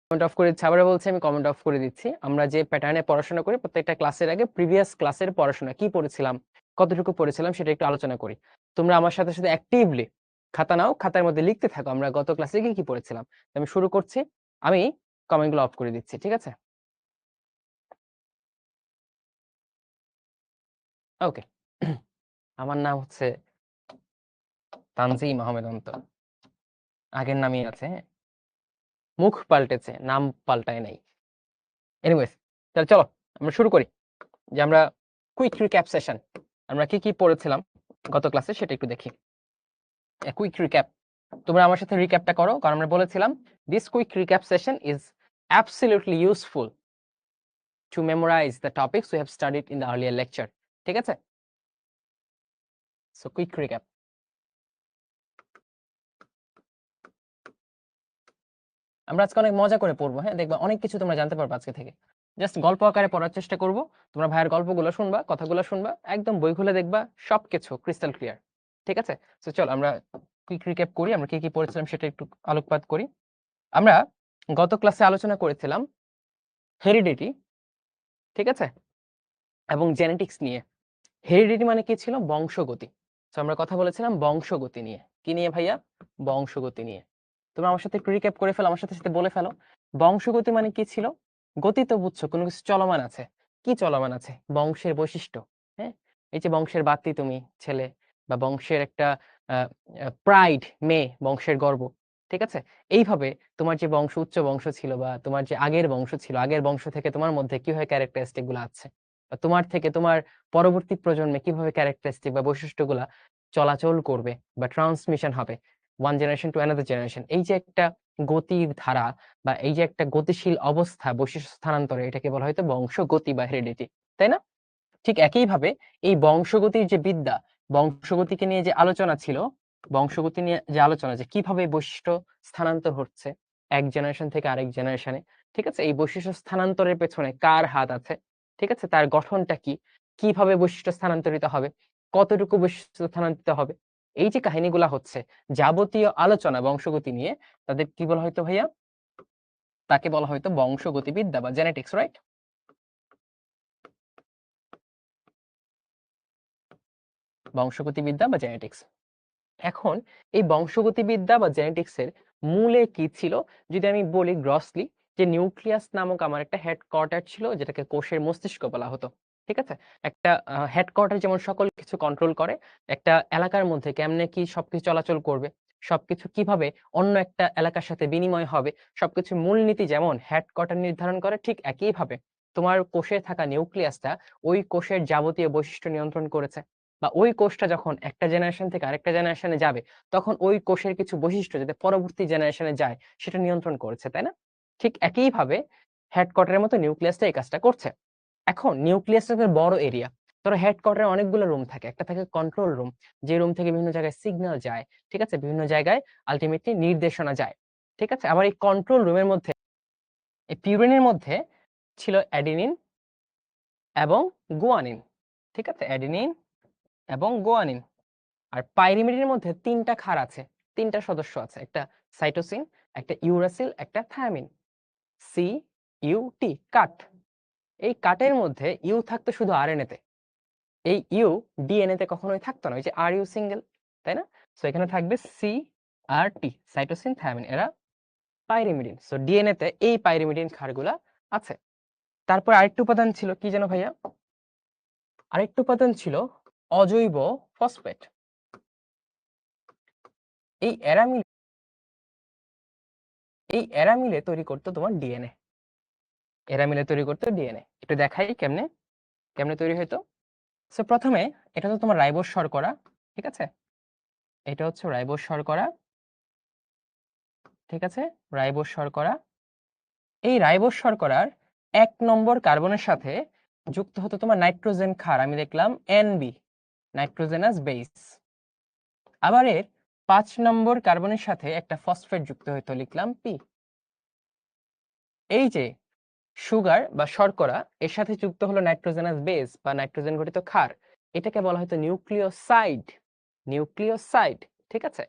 Comment of করে দিচ্ছি, আবার বলছি আমি কমেন্ট অফ করে দিচ্ছি। আমরা যে প্যাটার্নে পড়াশোনা করি প্রত্যেকটা ক্লাসের আগে প্রিভিয়াস ক্লাসের পড়াশোনা কি পড়েছিলাম, কতটুকু পড়েছিলাম সেটা একটু আলোচনা করি। তোমরা আমার সাথে সাথে অ্যাক্টিভলি খাতা নাও, খাতার মধ্যে লিখতে থাকো আমরা গত ক্লাসে কি কি পড়েছিলাম। আমি শুরু করছি, আমি কমেন্টগুলো অফ করে দিচ্ছি, ঠিক আছে? ওকে। আমার নাম হচ্ছে তানজিম আহমেদ অন্তর, আগের নামই আছে, মুখ পাল্টেছে, নাম পাল্টায় নাই। এনিওয়েজ, তাহলে চলো আমরা শুরু করি যে আমরা কুইক রিক্যাপ সেশন আমরা কি কি পড়েছিলাম গত ক্লাসে সেটা একটু দেখি। কুইক রিক্যাপ, তোমরা আমার সাথে রিক্যাপটা করো, কারণ আমরা বলেছিলাম this quick recap session is absolutely useful to memorise the topics we have studied in the earlier lecture. ঠিক আছে? So quick recap. আমরা আজকে অনেক মজা করে পড়বো, হ্যাঁ, দেখবা অনেক কিছু তোমরা জানতে পারবে আজকে থেকে। জাস্ট গল্প আকারে পড়ার চেষ্টা করব, তোমরা ভাইয়ের গল্পগুলো শুনবা, কথাগুলো শুনবা, একদম বই খুলে দেখবা, সবকিছু ক্রিস্টাল ক্লিয়ার। ঠিক আছে? সো চল আমরা কুইক রিক্যাপ করি, আমরা কি কি পড়েছিলাম সেটা একটু আলোকপাত করি। আমরা গত ক্লাসে আলোচনা করেছিলাম হেরিডিটি, ঠিক আছে, এবং জেনেটিক্স নিয়ে। হেরিডিটি মানে কি ছিল? বংশগতি। তো আমরা কথা বলেছিলাম বংশগতি নিয়ে। কি নিয়ে ভাইয়া? বংশগতি নিয়ে। তোমরা আমার সাথে একটু রিক্যাপ করে ফেলো, আমার সাথে সাথে বলে ফেলো। বংশগতি মানে কি ছিল? গতি তো বুঝছো, কোনো কিছু চলমান আছে। কি চলমান আছে? বংশের বৈশিষ্ট্য। হ্যাঁ, এই যে বংশের বাতি তুমি ছেলে, বা বংশের একটা প্রাইড মেয়ে, বংশের গর্ব। ঠিক আছে? এইভাবে তোমার যে বংশ, উচ্চ বংশ ছিল, বা তোমার যে আগের বংশ ছিল, আগের বংশ থেকে তোমার মধ্যে কিভাবে ক্যারেক্টারিস্টিক গুলো আছে, বা তোমার থেকে তোমার পরবর্তী প্রজন্মে কিভাবে ক্যারেক্টারিস্টিক বা বৈশিষ্ট্যগুলা চলাচল করবে বা ট্রান্সমিশন হবে one generation to another generation. এই যে একটা গতির ধারা বা এই যে একটা গতিশীল অবস্থা, বৈশিষ্ট্য স্থানান্তরে, এটাকে বলা হয়তো বংশগতি বা হেরিডিটি, তাই না? ঠিক একইভাবে এই বংশগতির যে বিদ্যা, বংশগতিকে নিয়ে যে আলোচনা ছিল, বংশগতি নিয়ে যে আলোচনা, যে কিভাবে বৈশিষ্ট্য স্থানান্তর হচ্ছে এক জেনারেশন থেকে আরেক জেনারেশনে, ঠিক আছে, এই বৈশিষ্ট্য স্থানান্তরের পেছনে কার হাত আছে, ঠিক আছে, তার গঠনটা কি, কিভাবে বৈশিষ্ট্য স্থানান্তরিত হবে, কতটুকু বৈশিষ্ট্য স্থানান্তরিত হবে, এই যে কাহিনীগুলা হচ্ছে যাবতীয় আলোচনা বংশগতি নিয়ে, তাদের কি বলা হয়তো ভাইয়া? তাকে বলা হয়তো বংশগতিবিদ্যা বা জেনেটিক্স, রাইট? বংশগতিবিদ্যা বা জেনেটিক্স। এখন এই বংশগতিবিদ্যা বা জেনেটিক্সের মূলে কি ছিল যদি আমি বলি গ্রসলি, যে নিউক্লিয়াস নামক আমার একটা হেডকোয়ার্টার ছিল, যেটাকে কোষের মস্তিষ্ক বলা হতো। ঠিক আছে? একটা হেডকোয়ার্টার যেমন সকল কিছু কন্ট্রোল করে, একটা এলাকার মধ্যে কেমনে কি সবকিছু চলাচল করবে, সবকিছু কিভাবে অন্য একটা এলাকার সাথে বিনিময় হবে, সবকিছু মূলনীতি যেমন হেডকোয়ার্টার নির্ধারণ করে, ঠিক একইভাবে তোমার কোষে থাকা নিউক্লিয়াসটা ওই কোষের যাবতীয় বৈশিষ্ট্য নিয়ন্ত্রণ করেছে। বা ওই কোষটা যখন একটা জেনারেশন থেকে আরেকটা জেনারেশনে যাবে, তখন ওই কোষের কিছু বৈশিষ্ট্য যাতে পরবর্তী জেনারেশনে যায় সেটা নিয়ন্ত্রণ করেছে, তাই না? ঠিক একইভাবে হেডকোয়ার্টারের মতো নিউক্লিয়াসটা এই কাজটা করছে। এখন নিউক্লিয়াসটা বড় এরিয়া, ধরো হেডকোয়ার্টারে অনেকগুলো রুম থাকে, একটা থাকে কন্ট্রোল রুম, যে রুম থেকে বিভিন্ন জায়গায় সিগন্যাল যায়, ঠিক আছে, বিভিন্ন জায়গায় আলটিমেটলি নির্দেশনা যায়, ঠিক আছে। আবার এই কন্ট্রোল রুমের মধ্যে, এই পিউরিনের মধ্যে ছিল অ্যাডিনিন এবং গুয়ানিন, ঠিক আছে, অ্যাডিনিন এবং গুয়ানিন। আর পাইরিমিডের মধ্যে তিনটা ক্ষার আছে, তিনটা সদস্য আছে, একটা সাইটোসিন, একটা ইউরাসিল, একটা থায়ামিন। সি ইউ টি, কাট। এই কাটের মধ্যে ইউ থাকতো শুধু আরএনএ তে, এই ইউ ডিএনএ তে কখনোই থাকতো না, ওই যে আর ইউ সিঙ্গেল, তাই না? সো এখানে থাকবে সি আর টি, সাইটোসিন, থায়ামিন, এরা পাইরিমিডিন। সো ডিএনএ তে এই পাইরিমিডিন ক্ষারগুলা আছে। তারপর আরেকটা উপাদান ছিল কি যেন ভাইয়া? আরেকটা উপাদান ছিল অজৈব ফসফেট। এই এরা মিলে, এই এরা মিলে তৈরি করতো তোমার ডিএনএ। এরা মিলে তৈরি করতো ডিএনএ। একটু দেখাই কেমনে কেমনে তৈরি হইতো। সো প্রথমে এটা তো তোমার রাইবোজ শর্করা, ঠিক আছে, এটা হচ্ছে রাইবোজ শর্করা, ঠিক আছে, রাইবোজ শর্করা। এই রাইবোজ শর্করার 1 নম্বর কার্বনের সাথে যুক্ত হতো তোমার নাইট্রোজেন ক্ষার, আমি দেখলাম এনবি, নাইট্রোজেনাস বেস। আবার এর 5 নম্বর কার্বনের সাথে একটা ফসফেট যুক্ত হইতো, লিখলাম পি। এই যে সুগার বা শর্করা, এর সাথে যুক্ত হলো নাইট্রোজেনাস বেস বা নাইট্রোজেন ঘটিত ক্ষার, এটাকে বলা হয়তো নিউক্লিওসাইড, নিউক্লিওসাইড, ঠিক আছে।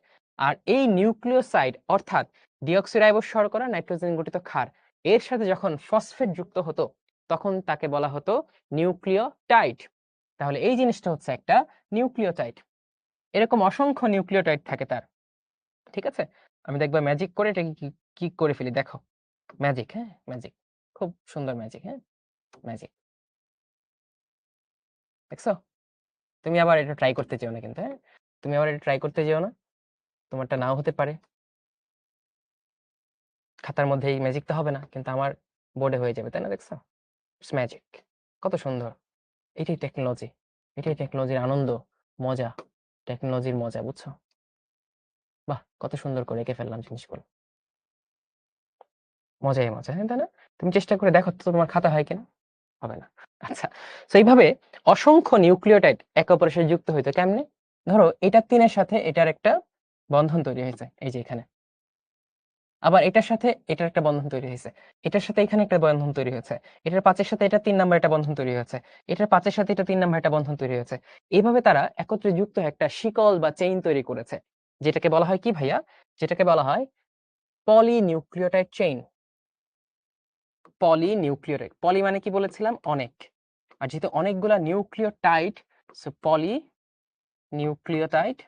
আর এই নিউক্লিওসাইড অর্থাৎ ডিঅক্সিরাইবোজ শর্করা নাইট্রোজেন গঠিত ক্ষার এর সাথে যখন ফসফেট যুক্ত হতো তখন তাকে বলা হতো নিউক্লিওটাইড। তাহলে এই জিনিসটা হচ্ছে একটা নিউক্লিওটাইড। এরকম অসংখ্য নিউক্লিওটাইড থাকে তার, ঠিক আছে? আমি দেখবা ম্যাজিক করে এটা কি করে ফেলি, দেখো ম্যাজিক, হ্যাঁ ম্যাজিক, খুব সুন্দর ম্যাজিক, হ্যাঁ ম্যাজিক, দেখছো? তুমি আবার এটা ট্রাই করতে যেও না কিন্তু, হ্যাঁ তুমি আবার এটা ট্রাই করতে যেও না, তোমারটা নাও হতে পারে, খাতার মধ্যে এই ম্যাজিকটা হবে না কিন্তু আমার বোর্ডে হয়ে যাবে, তাই না? দেখছো ইটস ম্যাজিক, কত সুন্দর। এটাই টেকনোলজি, এটাই টেকনোলজির আনন্দ, মজা, টেকনোলজির মজা, বুঝছো? বাহ কত সুন্দর করে এঁকে ফেললাম জিনিসগুলো, মজাই মজা, হ্যাঁ তাই না? তুমি চেষ্টা করে দেখো তো তোমার খাতা হয় কিনা, হবে না। আচ্ছা, তো এইভাবে অসংখ্য নিউক্লিওটাইড একে অপরের সাথে যুক্ত হইতো কেমনে? ধরো এটা 3 এর সাথে এটার একটা বন্ধন তৈরি হয়েছে, এই যে এখানে। আবার এটার সাথে এটার একটা বন্ধন তৈরি হয়েছে, এটার সাথে এখানে একটা বন্ধন তৈরি হয়েছে, এটার 5 এর সাথে এটা 3 নাম্বার একটা বন্ধন তৈরি হয়েছে, এটার 5 এর সাথে এটা 3 নাম্বার একটা বন্ধন তৈরি হয়েছে। এইভাবে তারা একত্রে যুক্ত হয়ে একটা শিকল বা চেইন তৈরি করেছে, যেটাকে বলা হয় কি ভাইয়া? যেটাকে বলা হয় পলিনিউক্লিওটাইড চেইন। পলিনিউক্লিওটাইড, পলি মানে কি বলেছিলাম? অনেক। আর যেহেতু অনেকগুলা নিউক্লিওটাইড, সো পলিনিউক্লিওটাইড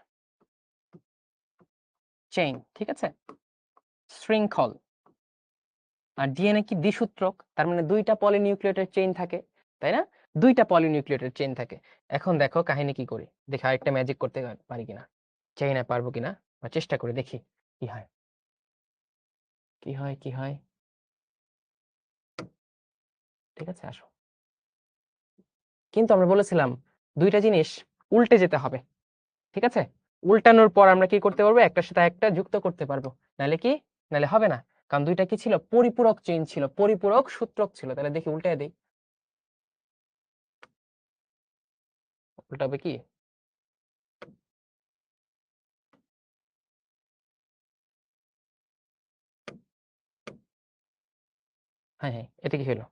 চেইন, ঠিক আছে? শৃঙ্খল। আর ডিএনএ কি দ্বিসূত্রক, তার মানে 2টা পলিনিউক্লিওটাইড চেইন থাকে, তাই না? 2টা পলিনিউক্লিওটাইড চেইন থাকে। এখন দেখো কাহিনী কি করি, দেখি আরেকটা ম্যাজিক করতে পারি কিনা, চাই না পারবো কিনা, বা চেষ্টা করে দেখি কি হয়, কি হয়, কি হয়। ঠিক আছে, আসো। কিন্তু আমরা বলেছিলাম 2টা জিনিস উল্টে যেতে হবে, ঠিক আছে? উল্টানোর পর আমরা কি করতে পারবো? একটার সাথে একটা যুক্ত করতে পারবো, নাহলে কি, নাহলে হবে না। কারণ 2টা কি ছিল? পরিপূরক চেইন ছিল, পরিপূরক সূত্রক ছিল। তাহলে দেখি উল্টায় দেই, উল্টাবে কি? হ্যাঁ হ্যাঁ, এটা কি হলো?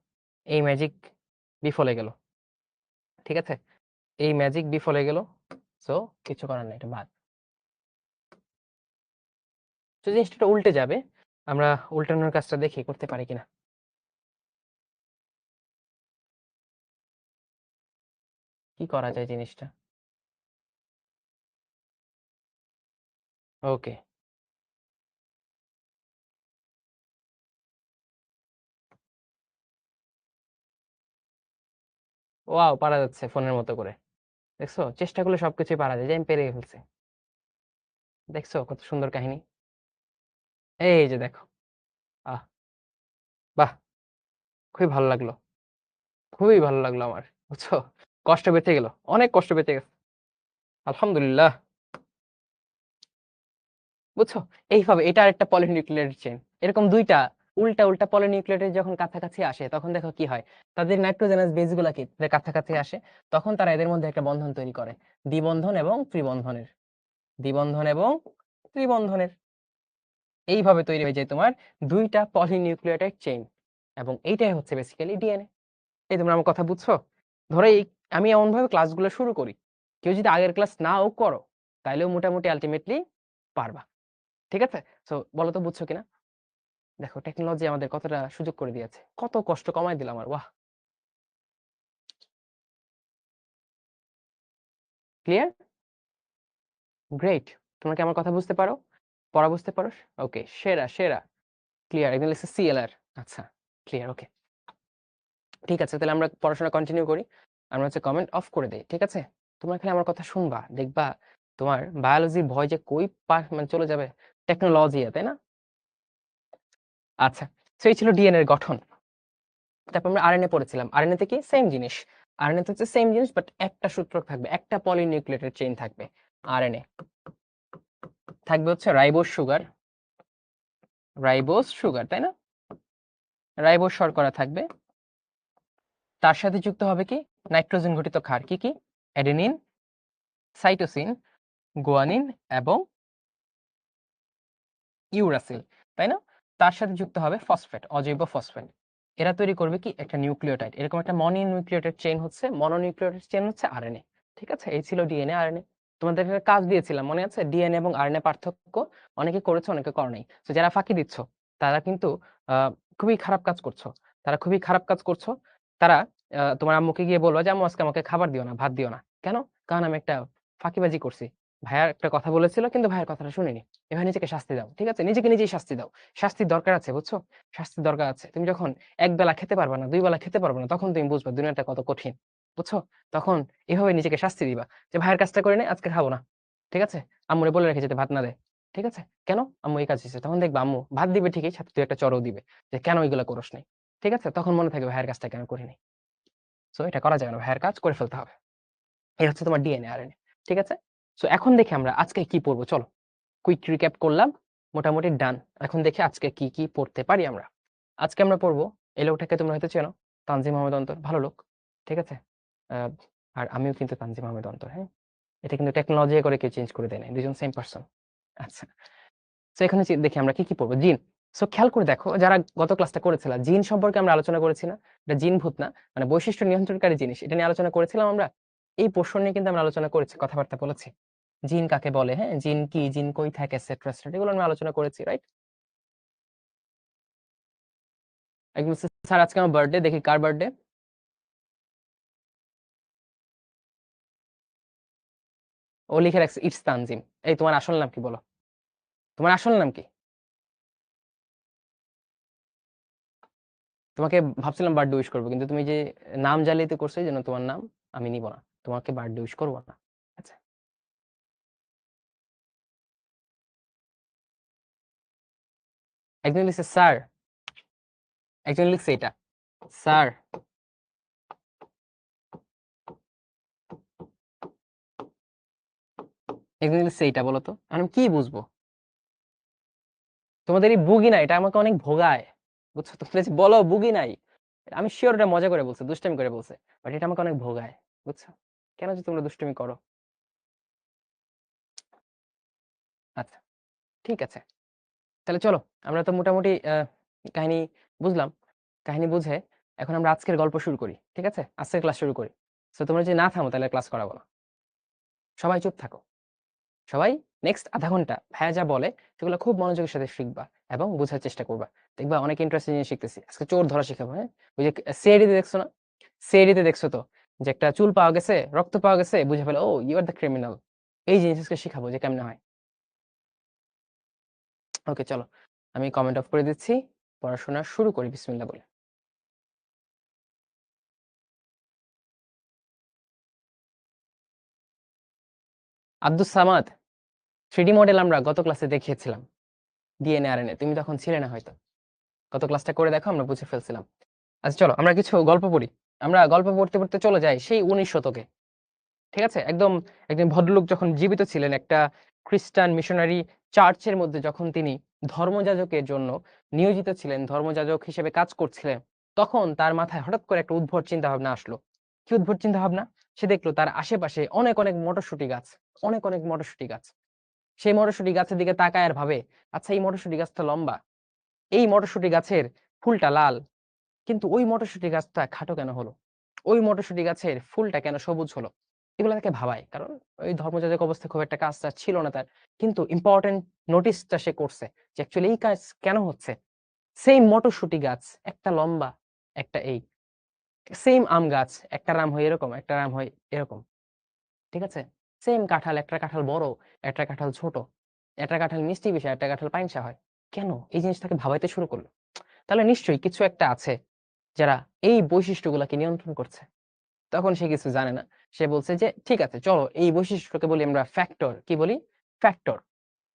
এই ম্যাজিক বিফলে গেল, ঠিক আছে? এই ম্যাজিক বিফলে গেল, সো কিছু করার নাই, এটা বাদ। তো জিনিসটা উল্টে যাবে, আমরা উল্টানোর কাজটা দেখি করতে পারি কিনা। কি করা যায় জিনিসটা? ওকে, ওয়াও, পারা যাচ্ছে ফোনের মতো করে, দেখছো? চেষ্টা করলে সবকিছুই পারা যায়, যে আমি পেরে ফেলছি, দেখছো কত সুন্দর কাহিনী। এই যে দেখো, আহ বাহ, খুবই ভালো লাগলো, খুবই ভালো লাগলো আমার, বুঝছো? কষ্ট বেঁচে গেল, অনেক কষ্ট বেঁচে গেছে, আলহামদুলিল্লাহ। বুঝছো? এইভাবে এটা আরেকটা পলিনিউক্লিয়ার চেইন, এরকম 2টা উল্টা উল্টা পলিনিউক্লিয়ার যখন কাছাকাছি আসে তখন দেখো কি হয়, তাদের নাইট্রোজেনাস বেস গুলা কি তাদের কাছাকাছি আসে, তখন তারা এদের মধ্যে একটা বন্ধন তৈরি করে, দ্বিবন্ধন এবং ত্রিবন্ধনের, দ্বিবন্ধন এবং ত্রিবন্ধনের। এইভাবে তৈরি হয়ে যায় তোমার 2টা পলিনিউক্লিওটাইড চেইন, এবং এইটাই হচ্ছে বেসিক্যালি ডিএনএ। এই তোমরা আমার কথা বুঝছো? ধরো এই আমি এমন ভাবে ক্লাসগুলো শুরু করি, কেউ যদি আগের ক্লাস নাও করো তাইলেও মোটামুটি আলটিমেটলি পারবা, ঠিক আছে? সো বলো তো বুঝছো কিনা? দেখো টেকনোলজি আমাদের কতটা সুযোগ করে দিয়েছে, কত কষ্ট কমায় দিলাম, আর ওয়াহ। ক্লিয়ার? গ্রেট। তোমরা কি আমার কথা বুঝতে পারো, পড়া বুঝতে পারো? ওকে, সেরা সেরা, ক্লিয়ার। একদম লিখছে সিএলআর, আচ্ছা ক্লিয়ার, ওকে ঠিক আছে। তাহলে আমরা পড়াশোনা কন্টিনিউ করি, আমরা হচ্ছে কমেন্ট অফ করে দেই, ঠিক আছে? তোমরা খালি আমার কথা শুনবা, দেখবা তোমার বায়োলজির ভয় যে কই মানে চলে যাবে টেকনোলজি, তাই না? আচ্ছা, সেই ছিল ডিএনএ এর গঠন। তারপর আমরা আরএনএ পড়েছিলাম, আরএনএ তে কি সেম জিনিস, আরএনএ তে হচ্ছে সেম জিনিস, বাট একটা সূত্রক থাকবে, একটা পলিনিউক্লিওটাইড চেইন থাকবে। আরএনএ থাকবে হচ্ছে রাইবোজ সুগার, রাইবোজ সুগার, তাই না? রাইবোজ শর্করা থাকবে, তার সাথে যুক্ত হবে কি নাইট্রোজেন ঘটিত ক্ষার, কি কি? অ্যাডেনিন, সাইটোসিন, গুয়ানিন এবং ইউরাসিল, তাই না? তার সাথে যুক্ত হবে ফসফেট, অজৈব ফসফেট। এরা তৈরি করবে কি একটা নিউক্লিওটাইড, এরকম একটা মনোনিউক্লিওটাইড চেইন হচ্ছে, মনোনিউক্লিওটাইড চেইন হচ্ছে আরএনএ, ঠিক আছে? এই ছিল ডিএনএ, আরএনএ। তোমাদের একটা কাজ দিয়েছিলাম মনে আছে? ডিএনএ এবং আরএনএ পার্থক্য। অনেকে করেছো, অনেকে করো নাই। তো যারা ফাঁকি দিচ্ছ তারা কিন্তু খুবই খারাপ কাজ করছো। তারা খুবই খারাপ কাজ করছো। তারা তোমার আম্মুকে গিয়ে বলবা যে, "আম্মু আজকে আমাকে খাবার দিও না, ভাত দিও না।" কেন? কারণ আমি একটা ফাঁকিবাজি করছি। ভাইয়া একটা কথা বলেছিল কিন্তু ভাইয়ার কথাটা শুনিনি। এভাবে নিজেকে শাস্তি দাও। ঠিক আছে? নিজেকে নিজেই শাস্তি দাও। শাস্তির দরকার আছে, বুঝছো? শাস্তির দরকার আছে। তুমি যখন এক বেলা খেতে পারবা না, ২ বেলা খেতে পারবা না, তখন তুমি বুঝবা দুনিয়াটা কত কঠিন। বুঝছো? তখন এভাবে নিজেকে শাস্তি দিবা। যে ভাইয়ের কাজটা করে নাই, আজকে খাবো না। ঠিক আছে? আম্মুরে বলে রেখে যেতে ভাত না দেয়। ঠিক আছে? কেন? আম্মু এই কাজ দিছে। তখন দেখবা আম্মু ভাত দিবে ঠিকই, সাথে ২ একটা চড়ও দিবে। যে কেন এগুলা করস নাই? ঠিক আছে? তখন মনে থাকবে ভাইয়ের কাজটা কেন করি নাই। সো এটা করা যাবে না। ভাইয়ের কাজ করে ফেলতে হবে। এই হচ্ছে তোমার ডিএনএ, আরএনএ। ঠিক আছে? সো এখন দেখি আমরা আজকে কি পড়বো চলো। কুইক রিক্যাপ করলাম। মোটামুটি ডান। এখন দেখি আজকে কি, কি পড়তে পারি আমরা। আজকে আমরা পড়বো, এই লোকটাকে তোমরা হয়তো চেনো। তানজিম আহমেদ অন্তর। ভালো লোক। ঠিক আছে? আ আর আমিও কিন্তু তানজিম আহমেদ অন্তর, হ্যাঁ? এটা কিন্তু টেকনোলজি করে কেউ চেঞ্জ করে দেয় নাই। ২ জন সেম পারসন। আচ্ছা। সো এখানে দেখি আমরা কি, কি পড়বো। জিন। সো খেয়াল করে দেখো যারা গত ক্লাসটা করেছিলা, জিন সম্পর্কে আমরা আলোচনা করেছি না? এটা জিন ভূত না। মানে বৈশিষ্ট্য নিয়ন্ত্রণকারী জিনিস। এটা নিয়ে আলোচনা করেছিলাম আমরা? এই পোরশন নিয়ে কিন্তু আমরা আলোচনা করেছি, কথাবার্তা বলেছি। জিন কাকে বলে, হ্যাঁ? জিন কি, জিন কই থাকে এটসেট্রা, এটসেট্রা এগুলো আমরা আলোচনা করেছি, রাইট? একদম স্যার আজকে আমার বার্থডে, দেখি কার বার্থডে? ও লিখে রাখছে ইটস তানজিম। এই তোমার আসল নাম কি বলো? তোমার আসল নাম কি? তোমাকে ভাবছিলাম বার্থডে উইশ করব। কিন্তু তুমি যে নাম জালিয়াতি করছো এইজন্য তোমার নাম আমি নিব না। তোমাকে বার্থডে উইশ করব না। আচ্ছা। একজন লিখছে স্যার, একজন লিখছে এটা। স্যার, একজন লিখছে এইটা বলো তো। আমি কি বুঝবো? তোমাদের এই বুগি নাই, এটা আমাকে অনেক ভোগায়। বুঝছো? তোমরা যে বলো বুগি নাই। আমি সিউর এটা মজা করে বলছে, দুষ্টামি করে বলছে। বাট এটা আমাকে অনেক ভোগায়। বুঝছো? কেন যে তোমরা দুষ্টামি করো? আচ্ছা, ঠিক আছে। তাহলে চলো, আমরা তো মোটামুটি কাহিনী বুঝলাম। কাহিনী বুঝে এখন আমরা আজকের গল্প শুরু করি। ঠিক আছে? আজকের ক্লাস শুরু করি। সো তোমরা যদি না থামো তাহলে ক্লাস করাবো না। সবাই চুপ থাকো। সবাই নেক্সট আধা ঘন্টা ভাইয়া যা বলে সেগুলো খুব মনোযোগের সাথে শিখবা এবং বোঝার চেষ্টা করবা। দেখবা অনেক ইন্টারেস্টিং জিনিস শিখতেছি। আজকে চোর ধরা শিখাবো, হ্যাঁ? ওই যে সিআইডি তে দেখছো না? সিআইডি তে দেখছো তো যে একটা চুল পাওয়া গেছে, রক্ত পাওয়া গেছে, বুঝে ফেলো ও ইউ আর দ্য ক্রিমিনাল। এই জিনিস আজকে শিখাবো যে কেমনে হয়। ওকে চলো। আমি কমেন্ট অফ করে দিচ্ছি। পড়াশোনা শুরু করি বিসমিল্লাহ বলে। আব্দুস সামাদ, 3D মডেল আমরা গত ক্লাসে দেখিয়েছিলাম। ডিএনএ আরএনএ তুমি তখন ছিলে না হয়তো। গত ক্লাসটা করে দেখো, আমরা বুঝে ফেলছিলাম। আচ্ছা চলো আমরা কিছু গল্প পড়ি। আমরা গল্প পড়তে পড়তে চলে যাই সেই 19 শতকে। ঠিক আছে? একদম একজন ভদ্রলোক যখন জীবিত ছিলেন, একটা খ্রিস্টান মিশনারি চার্চের মধ্যে যখন তিনি ধর্মযাজকের জন্য নিয়োজিত ছিলেন, ধর্মযাজক হিসেবে কাজ করছিলেন, তখন তার মাথায় হঠাৎ করে একটা উদ্ভট চিন্তা ভাবনা আসলো। কি উদ্ভট চিন্তা ভাবনা? সে দেখলো তার আশেপাশে অনেক, অনেক মটরশুঁটি গাছ, অনেক, অনেক মটরশুঁটি গাছ। সেই মটরশুঁটি গাছের দিকে তাকায় আর ভাবে, আচ্ছা এই মটরশুঁটি গাছটা লম্বা, এই মটরশুঁটি গাছের ফুলটা লাল, কিন্তু ওই মটরশুঁটি গাছটা খাটো কেন হলো? ওই মটরশুঁটি গাছের ফুলটা কেন সবুজ হলো? এগুলো তাকে ভাবায়। কারণ ওই ধর্মযাজক অবস্থায় খুব একটা কাজ-টাজ ছিল না তার। কিন্তু ইম্পোর্টেন্ট নোটিসটা সে করছে যে অ্যাকচুয়ালি এই কাজ কেন হচ্ছে? সেইম মটরশুঁটি গাছ, একটা লম্বা, একটা এই। সেইম আম গাছ, একটার আম হয় এরকম, একটার আম হয় এরকম। ঠিক আছে? সেইম কাঁঠাল, একটার কাঁঠাল বড়, একটার কাঁঠাল ছোট। একটা কাঁঠাল মিষ্টি বেশি, একটা কাঁঠাল পাইনসা হয়। কেন? এই জিনিসটাকে ভাবাইতে শুরু করল। তাহলে নিশ্চয়ই কিছু একটা আছে যারা এই বৈশিষ্ট্যগুলাকে নিয়ন্ত্রণ করছে। তখন সে কিছু জানে না। সে বলছে যে, "ঠিক আছে চলো এই বৈশিষ্ট্যকে বলি আমরা ফ্যাক্টর।" কি বলি? ফ্যাক্টর।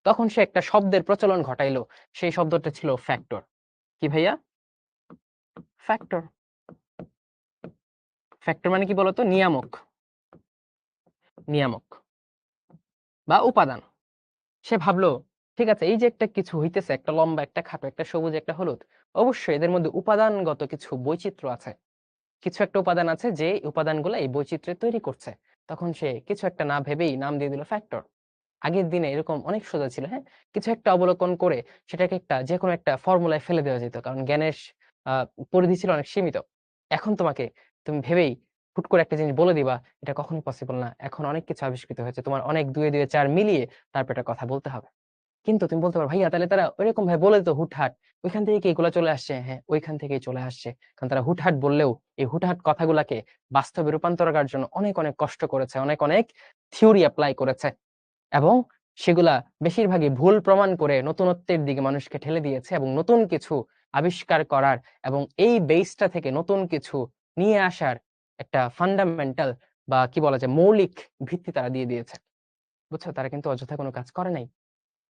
তখন সে একটা শব্দের প্রচলন ঘটাইলো। সেই শব্দটা ছিল ফ্যাক্টর। কি ভাইয়া? ফ্যাক্টর। ফ্যাক্টর মানে কি বলতো? নিয়ামক। নিয়ামক বা উপাদান। সে ভাবলো, ঠিক আছে এই যে একটা কিছু হইতেছে, একটা লম্বা, একটা খাটো, একটা সবুজ, একটা হলুদ। অবশ্যই এদের মধ্যে উপাদানগত কিছু বৈচিত্র্য আছে। কিছু একটা উপাদান আছে যে উপাদানগুলা এই বৈচিত্র্য তৈরি করছে। তখন সে কিছু একটা না ভেবেই নাম দিয়ে দিল ফ্যাক্টর। আগের দিনে এরকম অনেক সোজা ছিল, হ্যাঁ? কিছু একটা অবলোকন করে সেটাকে একটা যেকোনো একটা ফর্মুলায় ফেলে দেওয়া যেত। কারণ জ্ঞানের আ পরিধি ছিল অনেক সীমিত। এখন তুমি ভেবেই হুট করে একটা জিনিস বলে দিবা, এটা কখনোই পসিবল না। এখন অনেক কিছু আবিষ্কৃত হয়েছে। তোমার অনেক ২ এ ২ এ ৪ মিলিয়ে তারপর একটা কথা বলতে হবে। কিন্তু তুমি বলতে পারো, "ভাইয়া তাহলে তারা ওইরকম ভাবে বলে দিত হুটহাট। ওইখান থেকে কি এগুলা চলে আসছে?" হ্যাঁ, ওইখান থেকেই চলে আসছে। কারণ তারা হুটহাট বললেও এই হুটহাট কথাগুলাকে বাস্তবে রূপান্তর করার জন্য অনেক, অনেক কষ্ট করেছে। অনেক, অনেক থিওরি এপ্লাই করেছে। এবং সেগুলা বেশিরভাগই ভুল প্রমাণ করে নতুনত্বের দিকে মানুষকে ঠেলে দিয়েছে এবং নতুন কিছু আবিষ্কার করার এবং এই বেসটা থেকে নতুন কিছু নিয়ে আসার একটা ফান্ডামেন্টাল বা কি বলা যায় মৌলিক ভিত্তি তারা দিয়ে দিয়েছে। বুঝছো? তারা কিন্তু অযথা কোনো কাজ করে নাই।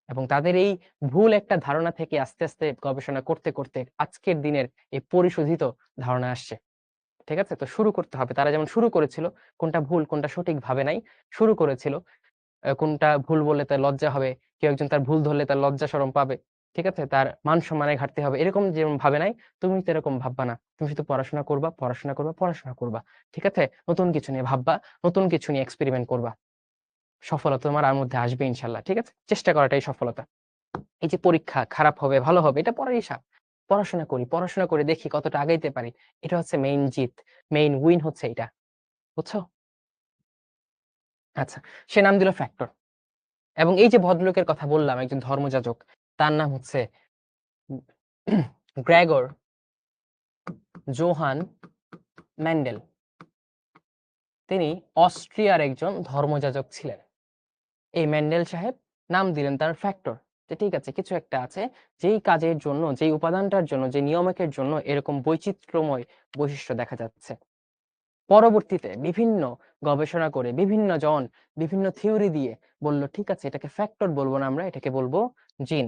এবং তাদের এই ভুল একটা ধারণা থেকে আস্তে, আস্তে গবেষণা করতে, করতে আজকের দিনের এই পরিশোধিত ধারণা আসছে। ঠিক আছে? তো শুরু করতে হবে। তারা যেমন শুরু করেছিল, কোনটা ভুল, কোনটা সঠিক ভাবে নাই। শুরু করেছিল। কোনটা ভুল বললে তার লজ্জা হবে। কেউ একজন তার ভুল ধরলে তার লজ্জা শরম পাবে। ঠিক আছে? তার মান-সম্মানের ঘাটতি হবে। এরকম যেমন ভাবে নাই, তুমি তো এরকম ভাববা না। তুমি শুধু পড়াশোনা করবা, পড়াশোনা করবা, পড়াশোনা করবা। ঠিক আছে? নতুন কিছু নিয়ে ভাববা, নতুন কিছু নিয়ে এক্সপেরিমেন্ট করবা। সফলতা তোমার আর মধ্যে আসবে ইনশাআল্লাহ। ঠিক আছে? চেষ্টা করাটাই সফলতা। এই যে পরীক্ষা খারাপ হবে, ভালো হবে এটা পরের হিসাব। পড়াশোনা করি, পড়াশোনা করে দেখি কতটা আগাইতে পারি। এটা হচ্ছে মেইন জিত। মেইন উইন হচ্ছে এইটা। বুঝছো? আচ্ছা। সে নাম দিল ফ্যাক্টর। এবং এই যে ভদ্রলোকের কথা বললাম একজন ধর্মযাজক, তার নাম হচ্ছে গ্রেগর জোহান মেন্ডেল। তিনি অস্ট্রিয়ার একজন ধর্মযাজক ছিলেন। এই মেন্ডেল সাহেব নাম দিলেন তার ফ্যাক্টর। যে ঠিক আছে কিছু একটা আছে যেই কাজের জন্য, যেই উপাদানটার জন্য, যে নিয়ামকের জন্য এরকম বৈচিত্র্যময় বৈশিষ্ট্য দেখা যাচ্ছে। পরবর্তীতে বিভিন্ন গবেষণা করে বিভিন্ন জন বিভিন্ন থিওরি দিয়ে বলল ঠিক আছে এটাকে ফ্যাক্টর বলবো না আমরা, এটাকে বলবো জিন।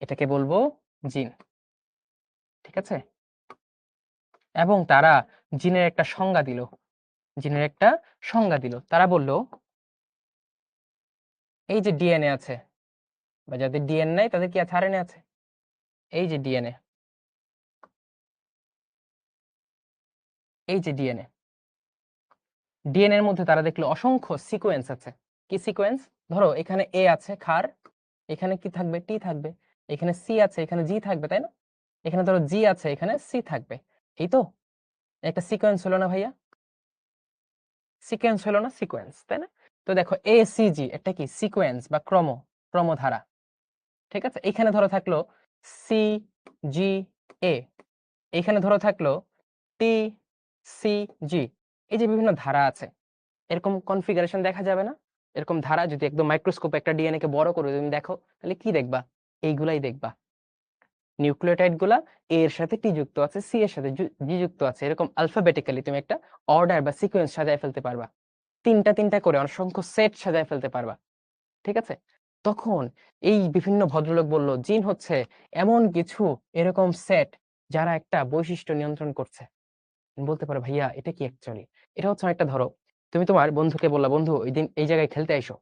এটাকে বলবো জিন। ঠিক আছে? এবং তারা জিনের একটা সংজ্ঞা দিল। জিনের একটা সংজ্ঞা দিল। তারা বলল এই যে ডিএনএ আছে বা যাদের ডিএনএ নাই তাদের কি আছে? আরএনএ আছে। এই যে ডিএনএ, এই যে ডিএনএ। ডিএনএ এর মধ্যে তারা দেখলো অসংখ্য সিকোয়েন্স আছে। কি সিকোয়েন্স? ধরো এখানে এ আছে ক্ষার, এখানে কি থাকবে? টি থাকবে। এখানে সি আছে, এখানে জি থাকবে, তাই না? এখানে ধরো জি আছে, এখানে সি থাকবে। এই তো? একটা সিকোয়েন্স হলো না ভাইয়া? সিকোয়েন্স হলো না? সিকোয়েন্স, তাই না? তো দেখো এসিজি এটা কি? সিকোয়েন্স বা ক্রমধারা। ঠিক আছে? এখানে ধরো থাকলো সি জি এ, এখানে ধরো থাকলো টি সি জি। এই যে বিভিন্ন ধারা আছে, এরকম কনফিগারেশন দেখা যাবে না? এরকম ধারা যদি একদম মাইক্রোস্কোপে একটা ডিএনএ কে বড় করে তুমি দেখো, তাহলে কি দেখবা? এইগুলাই দেখবা। নিউক্লিওটাইড গুলা এ এর সাথে টি যুক্ত আছে, সি এর সাথে জি যুক্ত আছে। এরকম আলফাবেটিক্যালি তুমি একটা অর্ডার বা সিকোয়েন্স সাজায় ফেলতে পারবা। ৩ টা করে অসংখ্য সেট সাজায় ফেলতে পারবা। ঠিক আছে? তখন এই বিভিন্ন ভদ্রলোক বলল, জিন হচ্ছে এমন কিছু এরকম সেট যারা একটা বৈশিষ্ট্য নিয়ন্ত্রণ করছে। তুমি বলতে পারো, "ভাইয়া এটা কি অ্যাকচুয়ালি?" এটা হচ্ছে অনেকটা ধরো, তুমি তোমার বন্ধুকে বললা, "বন্ধু ঐদিন এই জায়গায় খেলতে আইসো।"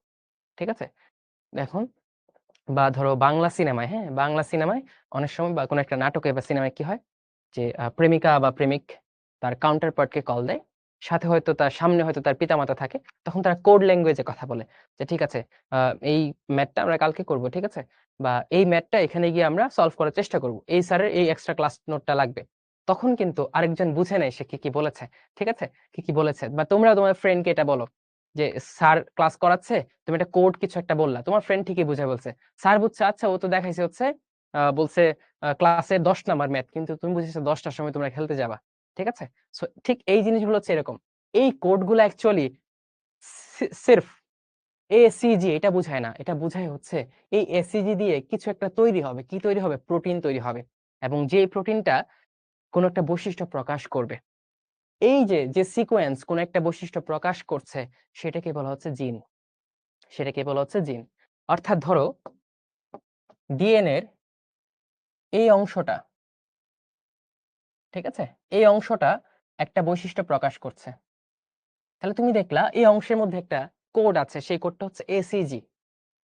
ঠিক আছে? এখন বা ধরো বাংলা সিনেমায়, হ্যাঁ? বাংলা সিনেমায় অনেক সময় বা কোনো একটা নাটকে বা সিনেমায় কি হয়? যে প্রেমিকা বা প্রেমিক তার কাউন্টার পার্ট কে কল দেয়। সাথে হয়তো তার সামনে হয়তো তার পিতামাতা থাকে। তখন তারা কোড ল্যাঙ্গুয়েজ এ কথা বলে। যে ঠিক আছে আ এই ম্যাথটা আমরা কালকে করব। ঠিক আছে? বা এই ম্যাথটা এখানে গিয়ে আমরা সলভ করার চেষ্টা করব। এই স্যারের এই এক্সট্রা ক্লাস নোটটা লাগবে। তখন কিন্তু আরেকজন বুঝে নেয় সে কি বলেছে। ঠিক আছে? কি বলেছে। বা তোমরা তোমার ফ্রেন্ডকে এটা বলো যে স্যার ক্লাস করাচ্ছে, তুমি একটা কোড কিছু একটা বললা। তোমার ফ্রেন্ড ঠিকই বুঝায় বলছে। স্যার বুঝছে আচ্ছা ও তো দেখাইছে হচ্ছে বলছে ক্লাসে ১০ নাম্বার ম্যাথ। কিন্তু তুমি বুঝেছো ১০ টার সময় তোমরা খেলতে যাবা। ঠিক আছে? সো ঠিক এই জিনিসগুলো হচ্ছে এরকম। এই কোড গুলা অ্যাকচুয়ালি সির্ফ এসিজি এটা বুঝায় না। এটা বুঝায় হচ্ছে এই এসিজি দিয়ে কিছু একটা তৈরি হবে। কি তৈরি হবে? প্রোটিন তৈরি হবে। এবং যেই প্রোটিনটা কোন একটা বৈশিষ্ট্য প্রকাশ করবে। এই যে সিকোয়েন্স কোন একটা বৈশিষ্ট্য প্রকাশ করছে সেটাকে বলা হচ্ছে জিন। সেটাকে বলা হচ্ছে জিন। অর্থাৎ ধরো ডিএনএ এর এই অংশটা, ঠিক আছে? এই অংশটা একটা বৈশিষ্ট্য প্রকাশ করছে। তাহলে তুমি দেখলা এই অংশের মধ্যে একটা কোড আছে। সেই কোডটা হচ্ছে এসিজি।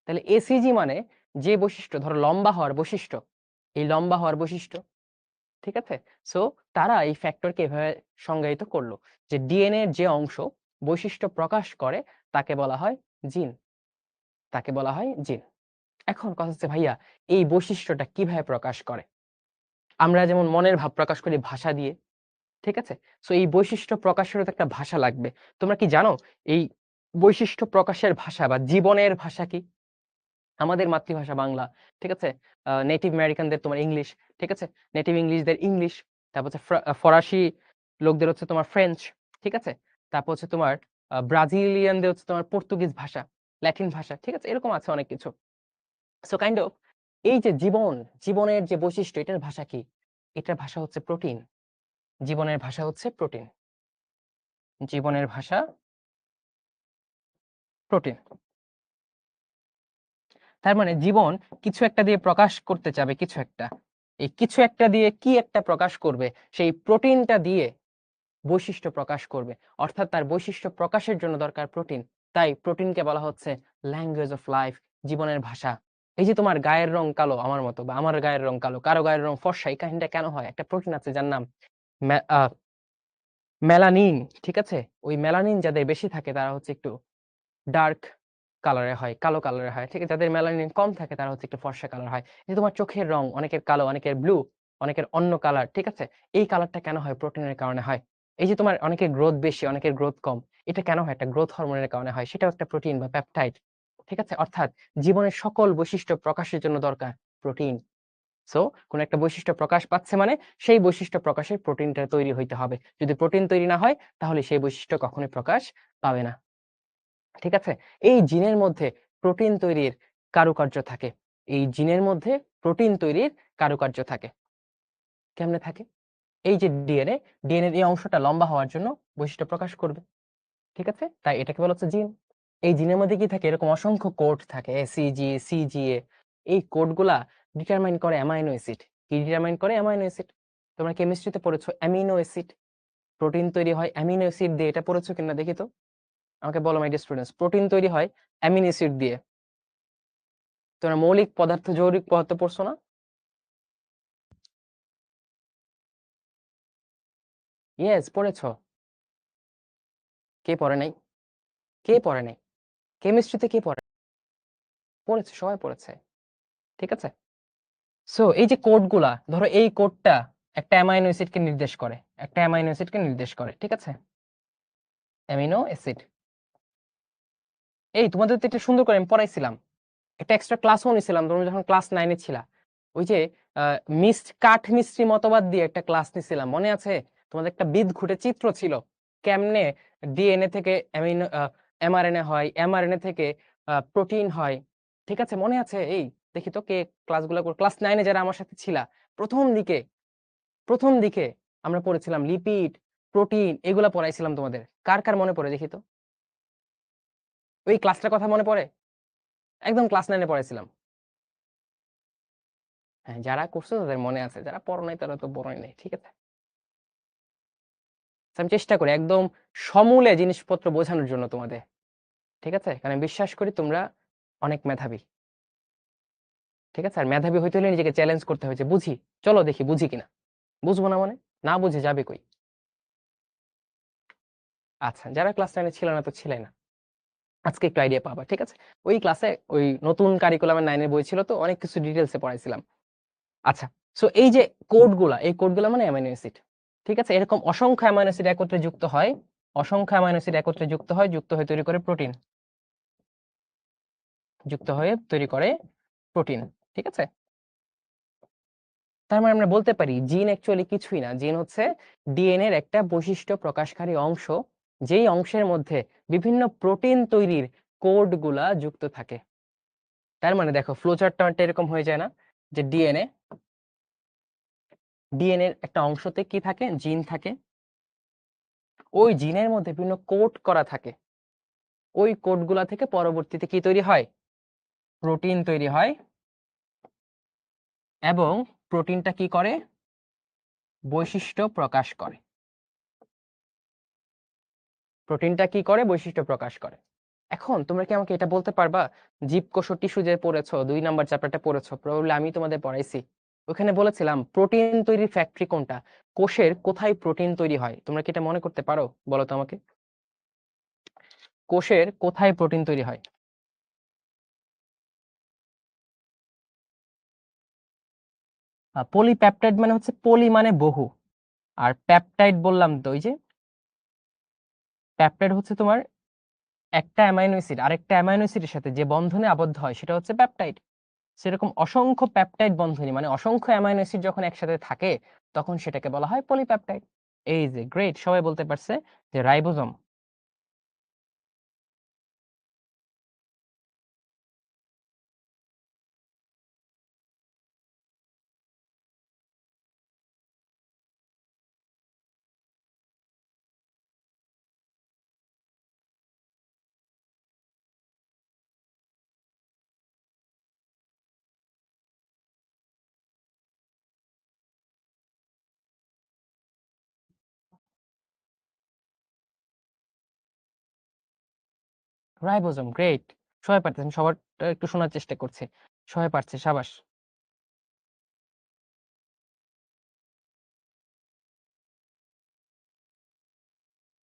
তাহলে এসিজি মানে যে বৈশিষ্ট্য ধরো লম্বা হওয়ার বৈশিষ্ট্য, এই লম্বা হওয়ার বৈশিষ্ট্য। ঠিক আছে? সো তারা এই ফ্যাক্টরকে এভাবে সংজ্ঞায়িত করলো যে ডিএনএ এর যে অংশ বৈশিষ্ট্য প্রকাশ করে তাকে বলা হয় জিন। তাকে বলা হয় জিন। এখন কথা হচ্ছে ভাইয়া এই বৈশিষ্ট্যটা কিভাবে প্রকাশ করে? আমরা যেমন মনের ভাব প্রকাশ করি ভাষা দিয়ে, ঠিক আছে? সো এই বৈশিষ্ট্য প্রকাশেরও তো একটা ভাষা লাগবে। তোমরা কি জানো এই বৈশিষ্ট্য প্রকাশের ভাষা বা জীবনের ভাষা কি? আমাদের মাতৃভাষা বাংলা, ঠিক আছে? নেটিভ আমেরিকানদের তোমার ইংলিশ, ঠিক আছে? নেটিভ ইংলিশদের ইংলিশ, তারপর হচ্ছে ফরাসি লোকদের হচ্ছে তোমার ফ্রেঞ্চ, ঠিক আছে? তারপর হচ্ছে তোমার ব্রাজিলিয়ানদের হচ্ছে তোমার পর্তুগিজ ভাষা, ল্যাটিন ভাষা, ঠিক আছে? এরকম আছে অনেক কিছু। সো কাইন্ড অফ এই যে জীবনের যে বৈশিষ্ট্য এটার ভাষা কি? এটার ভাষা হচ্ছে প্রোটিন। জীবনের ভাষা হচ্ছে প্রোটিন। জীবনের ভাষা প্রোটিন। তার মানে জীবন কিছু একটা দিয়ে প্রকাশ করতে চাবে কিছু একটা। এই কিছু একটা দিয়ে কি একটা প্রকাশ করবে সেই প্রোটিনটা দিয়ে বৈশিষ্ট্য প্রকাশ করবে। অর্থাৎ তার বৈশিষ্ট্য প্রকাশের জন্য দরকার প্রোটিন। তাই প্রোটিনকে বলা হচ্ছে ল্যাঙ্গুয়েজ অফ লাইফ, জীবনের ভাষা। এই যে তোমার গায়ের রং কালো আমার মতো বা আমার গায়ের রং কালো, কারো গায়ের রং ফর্সা, এই কাহিনীটা কেন হয়? একটা প্রোটিন আছে যার নাম মেলানিন, ঠিক আছে? ওই মেলানিন যাদের বেশি থাকে তারা হচ্ছে একটু ডার্ক কালারের হয়, কালো কালারের হয়। ঠিক আছে? যাদের মেলানিন কম থাকে তারা হচ্ছে একটু ফর্সা কালার হয়। এই যে তোমার চোখের রং অনেকের কালো, অনেকের ব্লু, অনেকের অন্য কালার, ঠিক আছে? এই কালারটা কেন হয়? প্রোটিনের কারণে হয়। এই যে তোমার অনেকের গ্রোথ বেশি, অনেকের গ্রোথ কম। এটা কেন হয়? একটা গ্রোথ হরমোনের কারণে হয়। সেটাও একটা প্রোটিন বা পেপটাইড। ঠিক আছে? অর্থাৎ জীবনের সকল বৈশিষ্ট্য প্রকাশের জন্য দরকার প্রোটিন। সো কোন একটা বৈশিষ্ট্য প্রকাশ পাচ্ছে মানে সেই বৈশিষ্ট্য প্রকাশের প্রোটিনটা তৈরি হইতে হবে। যদি প্রোটিন তৈরি না হয় তাহলে সেই বৈশিষ্ট্য কখনোই প্রকাশ পাবে না। ঠিক আছে? এই জিনের মধ্যে প্রোটিন তৈরির কারুকার্য থাকে। এই জিনের মধ্যে প্রোটিন তৈরির কারুকার্য থাকে। কেমনে থাকে? এই যে ডিএনএ, ডিএনএর এই অংশটা লম্বা হওয়ার জন্য বৈশিষ্ট্য প্রকাশ করবে। ঠিক আছে? তাই এটাকে বলা হচ্ছে জিন। এই জিনের মধ্যে কি থাকে? এরকম অসংখ্য কোড থাকে। ACG, CGA. এই কোডগুলা ডিটারমাইন করে অ্যামাইনো অ্যাসিড। কি ডিটারমাইন করে? Amino acid. তোমরা কেমিস্ট্রিতে পড়েছো অ্যামিনো অ্যাসিড। প্রোটিন তৈরি হয় অ্যামিনো অ্যাসিড দিয়ে। এটা পড়েছো কিনা দেখি তো? আমাকে বলো মাই ডিয়ার স্টুডেন্টস। প্রোটিন তৈরি হয় অ্যামিনো অ্যাসিড দিয়ে। তোমরা মৌলিক পদার্থ, যৌগিক পদার্থ পড়ছো না? ইয়েস, পড়েছো। কে পড়ে নাই? কে পড়ে নাই? কেমিস্ট্রিতে কে পড়ে? পড়েছে, সবাই পড়েছে। ঠিক আছে? সো এই যে কোডগুলা, ধরো এই কোডটা একটা অ্যামাইনো অ্যাসিডকে নির্দেশ করে। একটা অ্যামাইনো অ্যাসিডকে নির্দেশ করে। ঠিক আছে? Amino acid. এই তোমাদের তো এটা সুন্দর করে আমি পড়াইছিলাম। একটা এক্সট্রা ক্লাসও নিছিলাম তোমরা যখন ক্লাস 9 এ ছিলা। ওই যে কাঠ মিস্ত্রি মতবাদ দিয়ে একটা ক্লাস নিছিলাম। মনে আছে? তোমাদের একটা বিদঘুটে চিত্র ছিল। কেমনে ডিএনএ থেকে এমআরএনএ হয়, এমআরএনএ থেকে প্রোটিন হয়। ঠিক আছে? মনে আছে? এই দেখি তো কে ক্লাসগুলো ক্লাস 9 এ যারা আমার সাথে ছিলা। প্রথম দিকে প্রথম দিকে আমরা পড়েছিলাম লিপিড, প্রোটিন এগুলা পড়াইছিলাম তোমাদের। কার কার মনে পড়ে দেখি তো? ওই ক্লাসটার কথা মনে পড়ে? একদম ক্লাস 9 এ পড়াইছিলাম। হ্যাঁ, যারা করছো তাদের মনে আছে, যারা পড়ো নাই তারা তো পড়োই নাই। ঠিক আছে? তো আমি চেষ্টা করি একদম সমূলে জিনিসপত্র বোঝানোর জন্য তোমাদের। ঠিক আছে? কারণ আমি বিশ্বাস করি তোমরা অনেক মেধাবী। ঠিক আছে? আর মেধাবী হইতে হলে নিজেকে চ্যালেঞ্জ করতে হয়েছে। বুঝি, চলো দেখি বুঝি কিনা। বুঝবো না মানে? না বুঝে যাবে কই? আচ্ছা, যারা ক্লাস 9 এ ছিল না তো ছিলে না। আজকে একটু আইডিয়া পাবা। ঠিক আছে? ওই ক্লাসে ওই নতুন কারিকুলামের 9 এর বই ছিল তো অনেক কিছু ডিটেইলস এ পড়াইছিলাম। আচ্ছা। সো এই যে কোডগুলা, এই কোডগুলা মানে অ্যামাইনো অ্যাসিড। ঠিক আছে? এরকম অসংখ্য অ্যামাইনো অ্যাসিড একত্রে যুক্ত হয়। অসংখ্য অ্যামাইনো অ্যাসিড একত্রে যুক্ত হয়ে তৈরি করে প্রোটিন। যুক্ত হয়ে তৈরি করে প্রোটিন। ঠিক আছে? তার মানে আমরা বলতে পারি জিন অ্যাকচুয়ালি কিছুই না। জিন হচ্ছে ডিএনএ এর একটা বৈশিষ্ট্য প্রকাশকারী অংশ, যেই অংশের মধ্যে বিভিন্ন প্রোটিন তৈরির কোড গুলা যুক্ত থাকে। তার মানে দেখো ফ্লো চার্টটা এরকম হয়ে যায় না? যে ডিএনএ এর একটা অংশতে কি থাকে? জিন থাকে। ওই জিনের মধ্যে বিভিন্ন কোড করা থাকে। ওই কোডগুলা থেকে পরবর্তীতে কি তৈরি হয়? প্রোটিন তৈরি হয় এবং প্রোটিনটা কি করে? বৈশিষ্ট্য প্রকাশ করে। প্রোটিনটা কি করে? বৈশিষ্ট্য প্রকাশ করে। এখন তোমরা কি আমাকে এটা বলতে পারবা, জীবকোষ ও টিস্যু যে পড়েছো 2 নাম্বার চ্যাপ্টারটা পড়েছো, প্রবাবলি আমি তোমাদের পড়াইছি। ওখানে বলেছিলাম প্রোটিন তৈরির ফ্যাক্টরি কোনটা? কোষের কোথায় প্রোটিন তৈরি হয়? তোমরা কি এটা মনে করতে পারো? বলো তো আমাকে। কোষের কোথায় প্রোটিন তৈরি হয়? পলিপ্যাপটাইড মানে হচ্ছে পলি মানে বহু। আর পেপটাইড বললাম তো, ওই যে পেপটাইড হচ্ছে তোমার একটা অ্যামাইনো অ্যাসিড আরেকটা অ্যামাইনো অ্যাসিডের সাথে যে বন্ধনে আবদ্ধ হয় সেটা হচ্ছে পেপটাইড। সেরকম অসংখ্য পেপটাইড বন্ধনী মানে অসংখ্য অ্যামাইনো অ্যাসিড যখন একসাথে থাকে তখন সেটাকে বলা হয় পলিপেপটাইড। এই যে গ্রেট, সবাই বলতে পারছে যে রাইবোজোম। Ribosome, great. সবাই পারতেছেন, সবারটা একটু শোনার চেষ্টা করছি। সবাই পারছে, সাবাস।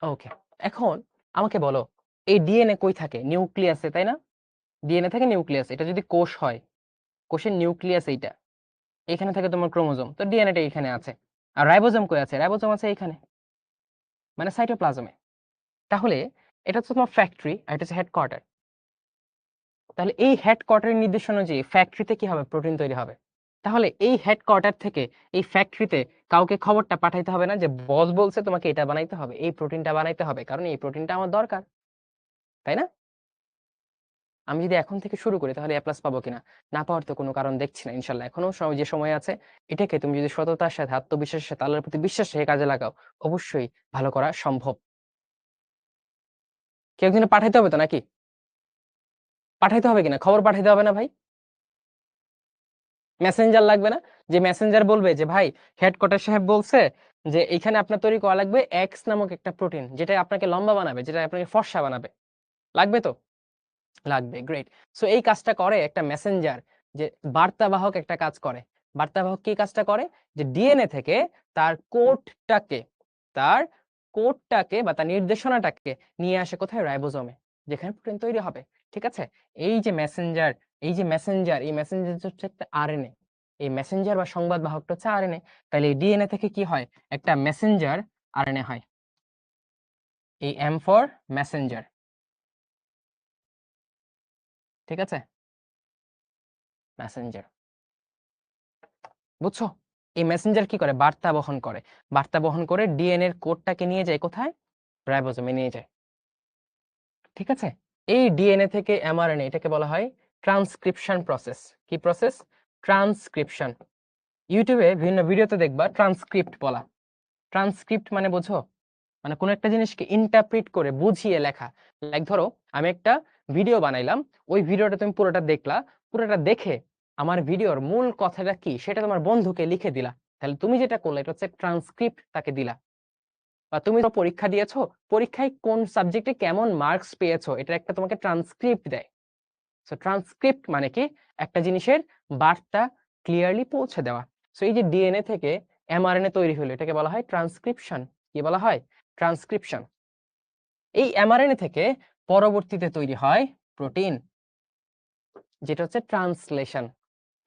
ওকে, এখন আমাকে বলো, এই ডিএনএ কই থাকে? নিউক্লিয়াসে, তাই না? ডিএনএ থাকে নিউক্লিয়াস। এটা যদি কোষ হয়, কোষের নিউক্লিয়াস এইটা, এখানে থাকে তোমার ক্রোমোজোম, তো ডিএনএটা এখানে আছে। আর রাইবোজোম কই আছে? রাইবোজোম আছে এখানে, মানে সাইটোপ্লাজমে। তাহলে এটা হচ্ছে তোমার ফ্যাক্টরি আর এটা হচ্ছে হেডকোয়ার্টার। তাহলে এই হেডকোয়ার্টারের নির্দেশনা অনুযায়ী ফ্যাক্টরিতে কি হবে? প্রোটিন তৈরি হবে। তাহলে এই হেডকোয়ার্টার থেকে এই ফ্যাক্টরিতে কাউকে খবরটা পাঠাইতে হবে না যে বস বলছে তোমাকে এটা বানাইতে হবে, এই প্রোটিনটা বানাইতে হবে, কারণ এই প্রোটিনটা আমার দরকার, তাই না? আমি যদি এখন থেকে শুরু করি তাহলে এ প্লাস পাবো কিনা? না পাওয়ার তো কোনো কারণ দেখছি না, ইনশাল্লাহ এখনো যে সময় আছে, এটাকে তুমি যদি সততার সাথে আত্মবিশ্বাসের সাথে আল্লাহর প্রতি বিশ্বাস রেখে কাজে লাগাও, অবশ্যই ভালো করা সম্ভব। কেউ কিন্তু পাঠাইতে হবে তো নাকি? পাঠাইতে হবে কিনা? খবর পাঠাইতে হবে না ভাই? মেসেঞ্জার লাগবে না? যে মেসেঞ্জার বলবে যে ভাই, হেডকোয়ার্টার সাহেব বলছে যে এখানে আপনার তৈরি করা লাগবে এক্স নামক একটা প্রোটিন, যেটা আপনাকে লম্বা বানাবে, যেটা আপনাকে ফর্সা বানাবে। লাগবে তো? লাগবে, গ্রেট। সো এই কাজটা করে একটা মেসেঞ্জার, যে বার্তাবাহক একটা কাজ করে। বার্তাবাহক কি কাজটা করে? যে ডিএনএ থেকে তার কোডটাকে তার কোডটাকে বা তার নির্দেশনাটাকে নিয়ে আসে কোথায়? রাইবোজোমে, যেখানে প্রোটিন তৈরি হবে। ঠিক আছে? এই যে মেসেঞ্জার, এই মেসেঞ্জার হচ্ছে একটা আরএনএ। এই মেসেঞ্জার বা সংবাদ বাহকটা হচ্ছে আরএনএ। তাহলে এই ডিএনএ থেকে কি হয়? একটা মেসেঞ্জার আরএনএ হয়। এই এম ফর মেসেঞ্জার। ঠিক আছে? মেসেঞ্জার, বুঝছো? এই মেসেঞ্জার কি করে? বার্তা বহন করে। বার্তা বহন করে ডিএনএ এর কোডটাকে নিয়ে যায় কোথায়? রাইবোজোমে নিয়ে যায়। ঠিক আছে? এই ডিএনএ থেকে এমআরএনএ, এটাকে বলা হয় ট্রান্সক্রিপশন প্রসেস। কি প্রসেস? ট্রান্সক্রিপশন। ইউটিউবে বিভিন্ন ভিডিওতে দেখবা ট্রান্সক্রিপ্ট বলা। ট্রান্সক্রিপ্ট মানে বোঝো? মানে কোনো একটা জিনিসকে ইন্টারপ্রিট করে বুঝিয়ে লেখা। লাইক ধরো, আমি একটা ভিডিও বানাইলাম, ওই ভিডিওটা তুমি পুরোটা দেখলা, পুরোটা দেখে আমার ভিডিওর মূল কথাটা কি সেটা তোমার বন্ধুকে লিখে দিলা। তাহলে তুমি যেটা করলে এটা হচ্ছে ট্রান্সক্রিপ্ট তাকে দিলা। বা তুমি তো পরীক্ষা দিয়েছো, পরীক্ষায় কোন সাবজেক্টে কেমন মার্কস পেয়েছো, এটা একটা তোমাকে ট্রান্সক্রিপ্ট দেয়। সো ট্রান্সক্রিপ্ট মানে কি? একটা জিনিসের বার্তা ক্লিয়ারলি পৌঁছে দেওয়া। সো এই যে ডিএনএ থেকে এমআরএনএ তৈরি হলো, এটাকে বলা হয় ট্রান্সক্রিপশন। কি বলা হয়? ট্রান্সক্রিপশন। এই এমআরএনএ থেকে পরবর্তীতে তৈরি হয় প্রোটিন, যেটা হচ্ছে ট্রান্সলেশন।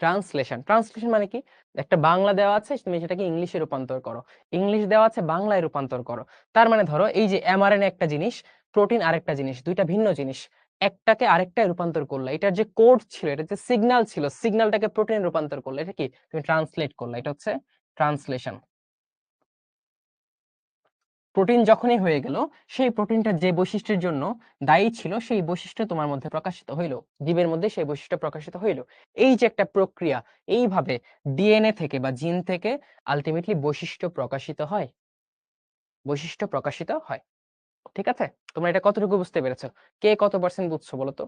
ট্রান্সলেশন মানে কি? একটা বাংলা দেওয়া আছে, তুমি সেটাকে ইংলিশে রূপান্তর করো। ইংলিশ দেওয়া আছে, বাংলায় রূপান্তর করো। তার মানে ধরো এই যে এমআরএনএ একটা জিনিস, প্রোটিন আরেকটা জিনিস, দুইটা ভিন্ন জিনিস। একটাকে আরেকটায় রূপান্তর করলে, এটার যে কোড ছিল, এটা যে সিগন্যাল ছিল, সিগন্যালটাকে প্রোটিনে রূপান্তর করলে, এটা কি? তুমি ট্রান্সলেট করলে, এটা হচ্ছে ট্রান্সলেশন। প্রোটিন যখনই হয়ে গেল, সেই প্রোটিনটা যে বৈশিষ্ট্যের জন্য দায়ী ছিল, সেই বৈশিষ্ট্য তোমার মধ্যে প্রকাশিত হইল, জীবের মধ্যে সেই বৈশিষ্ট্য প্রকাশিত হইল। এই যে একটা প্রক্রিয়া, এইভাবে ডিএনএ থেকে বা জিন থেকে আলটিমেটলি বৈশিষ্ট্য প্রকাশিত হয়। বৈশিষ্ট্য প্রকাশিত হয়। ঠিক আছে? তোমরা এটা কতটুকু বুঝতে পেরেছো? কে কত পার্সেন্ট বুঝছো বলো তো?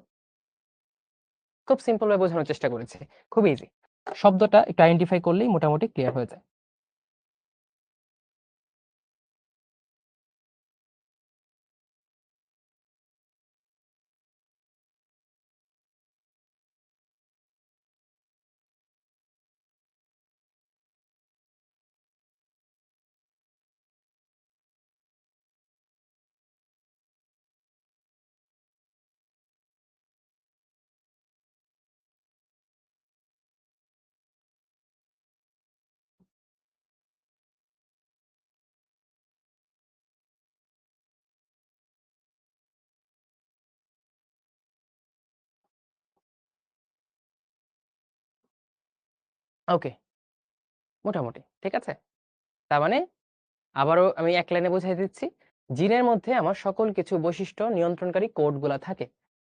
খুব সিম্পল ভাবে বোঝানোর চেষ্টা করেছি। খুব ইজি। শব্দটা একটু আইডেন্টিফাই করলেই মোটামুটি ক্লিয়ার হয়ে যায়। ওকে, মোটামুটি। ঠিক আছে? তার মানে আবারও আমি এক লাইনে বুঝাই দিচ্ছি। জিনের মধ্যে আমার সকল কিছু বৈশিষ্ট্য নিয়ন্ত্রণকারী কোড গুলা থাকে।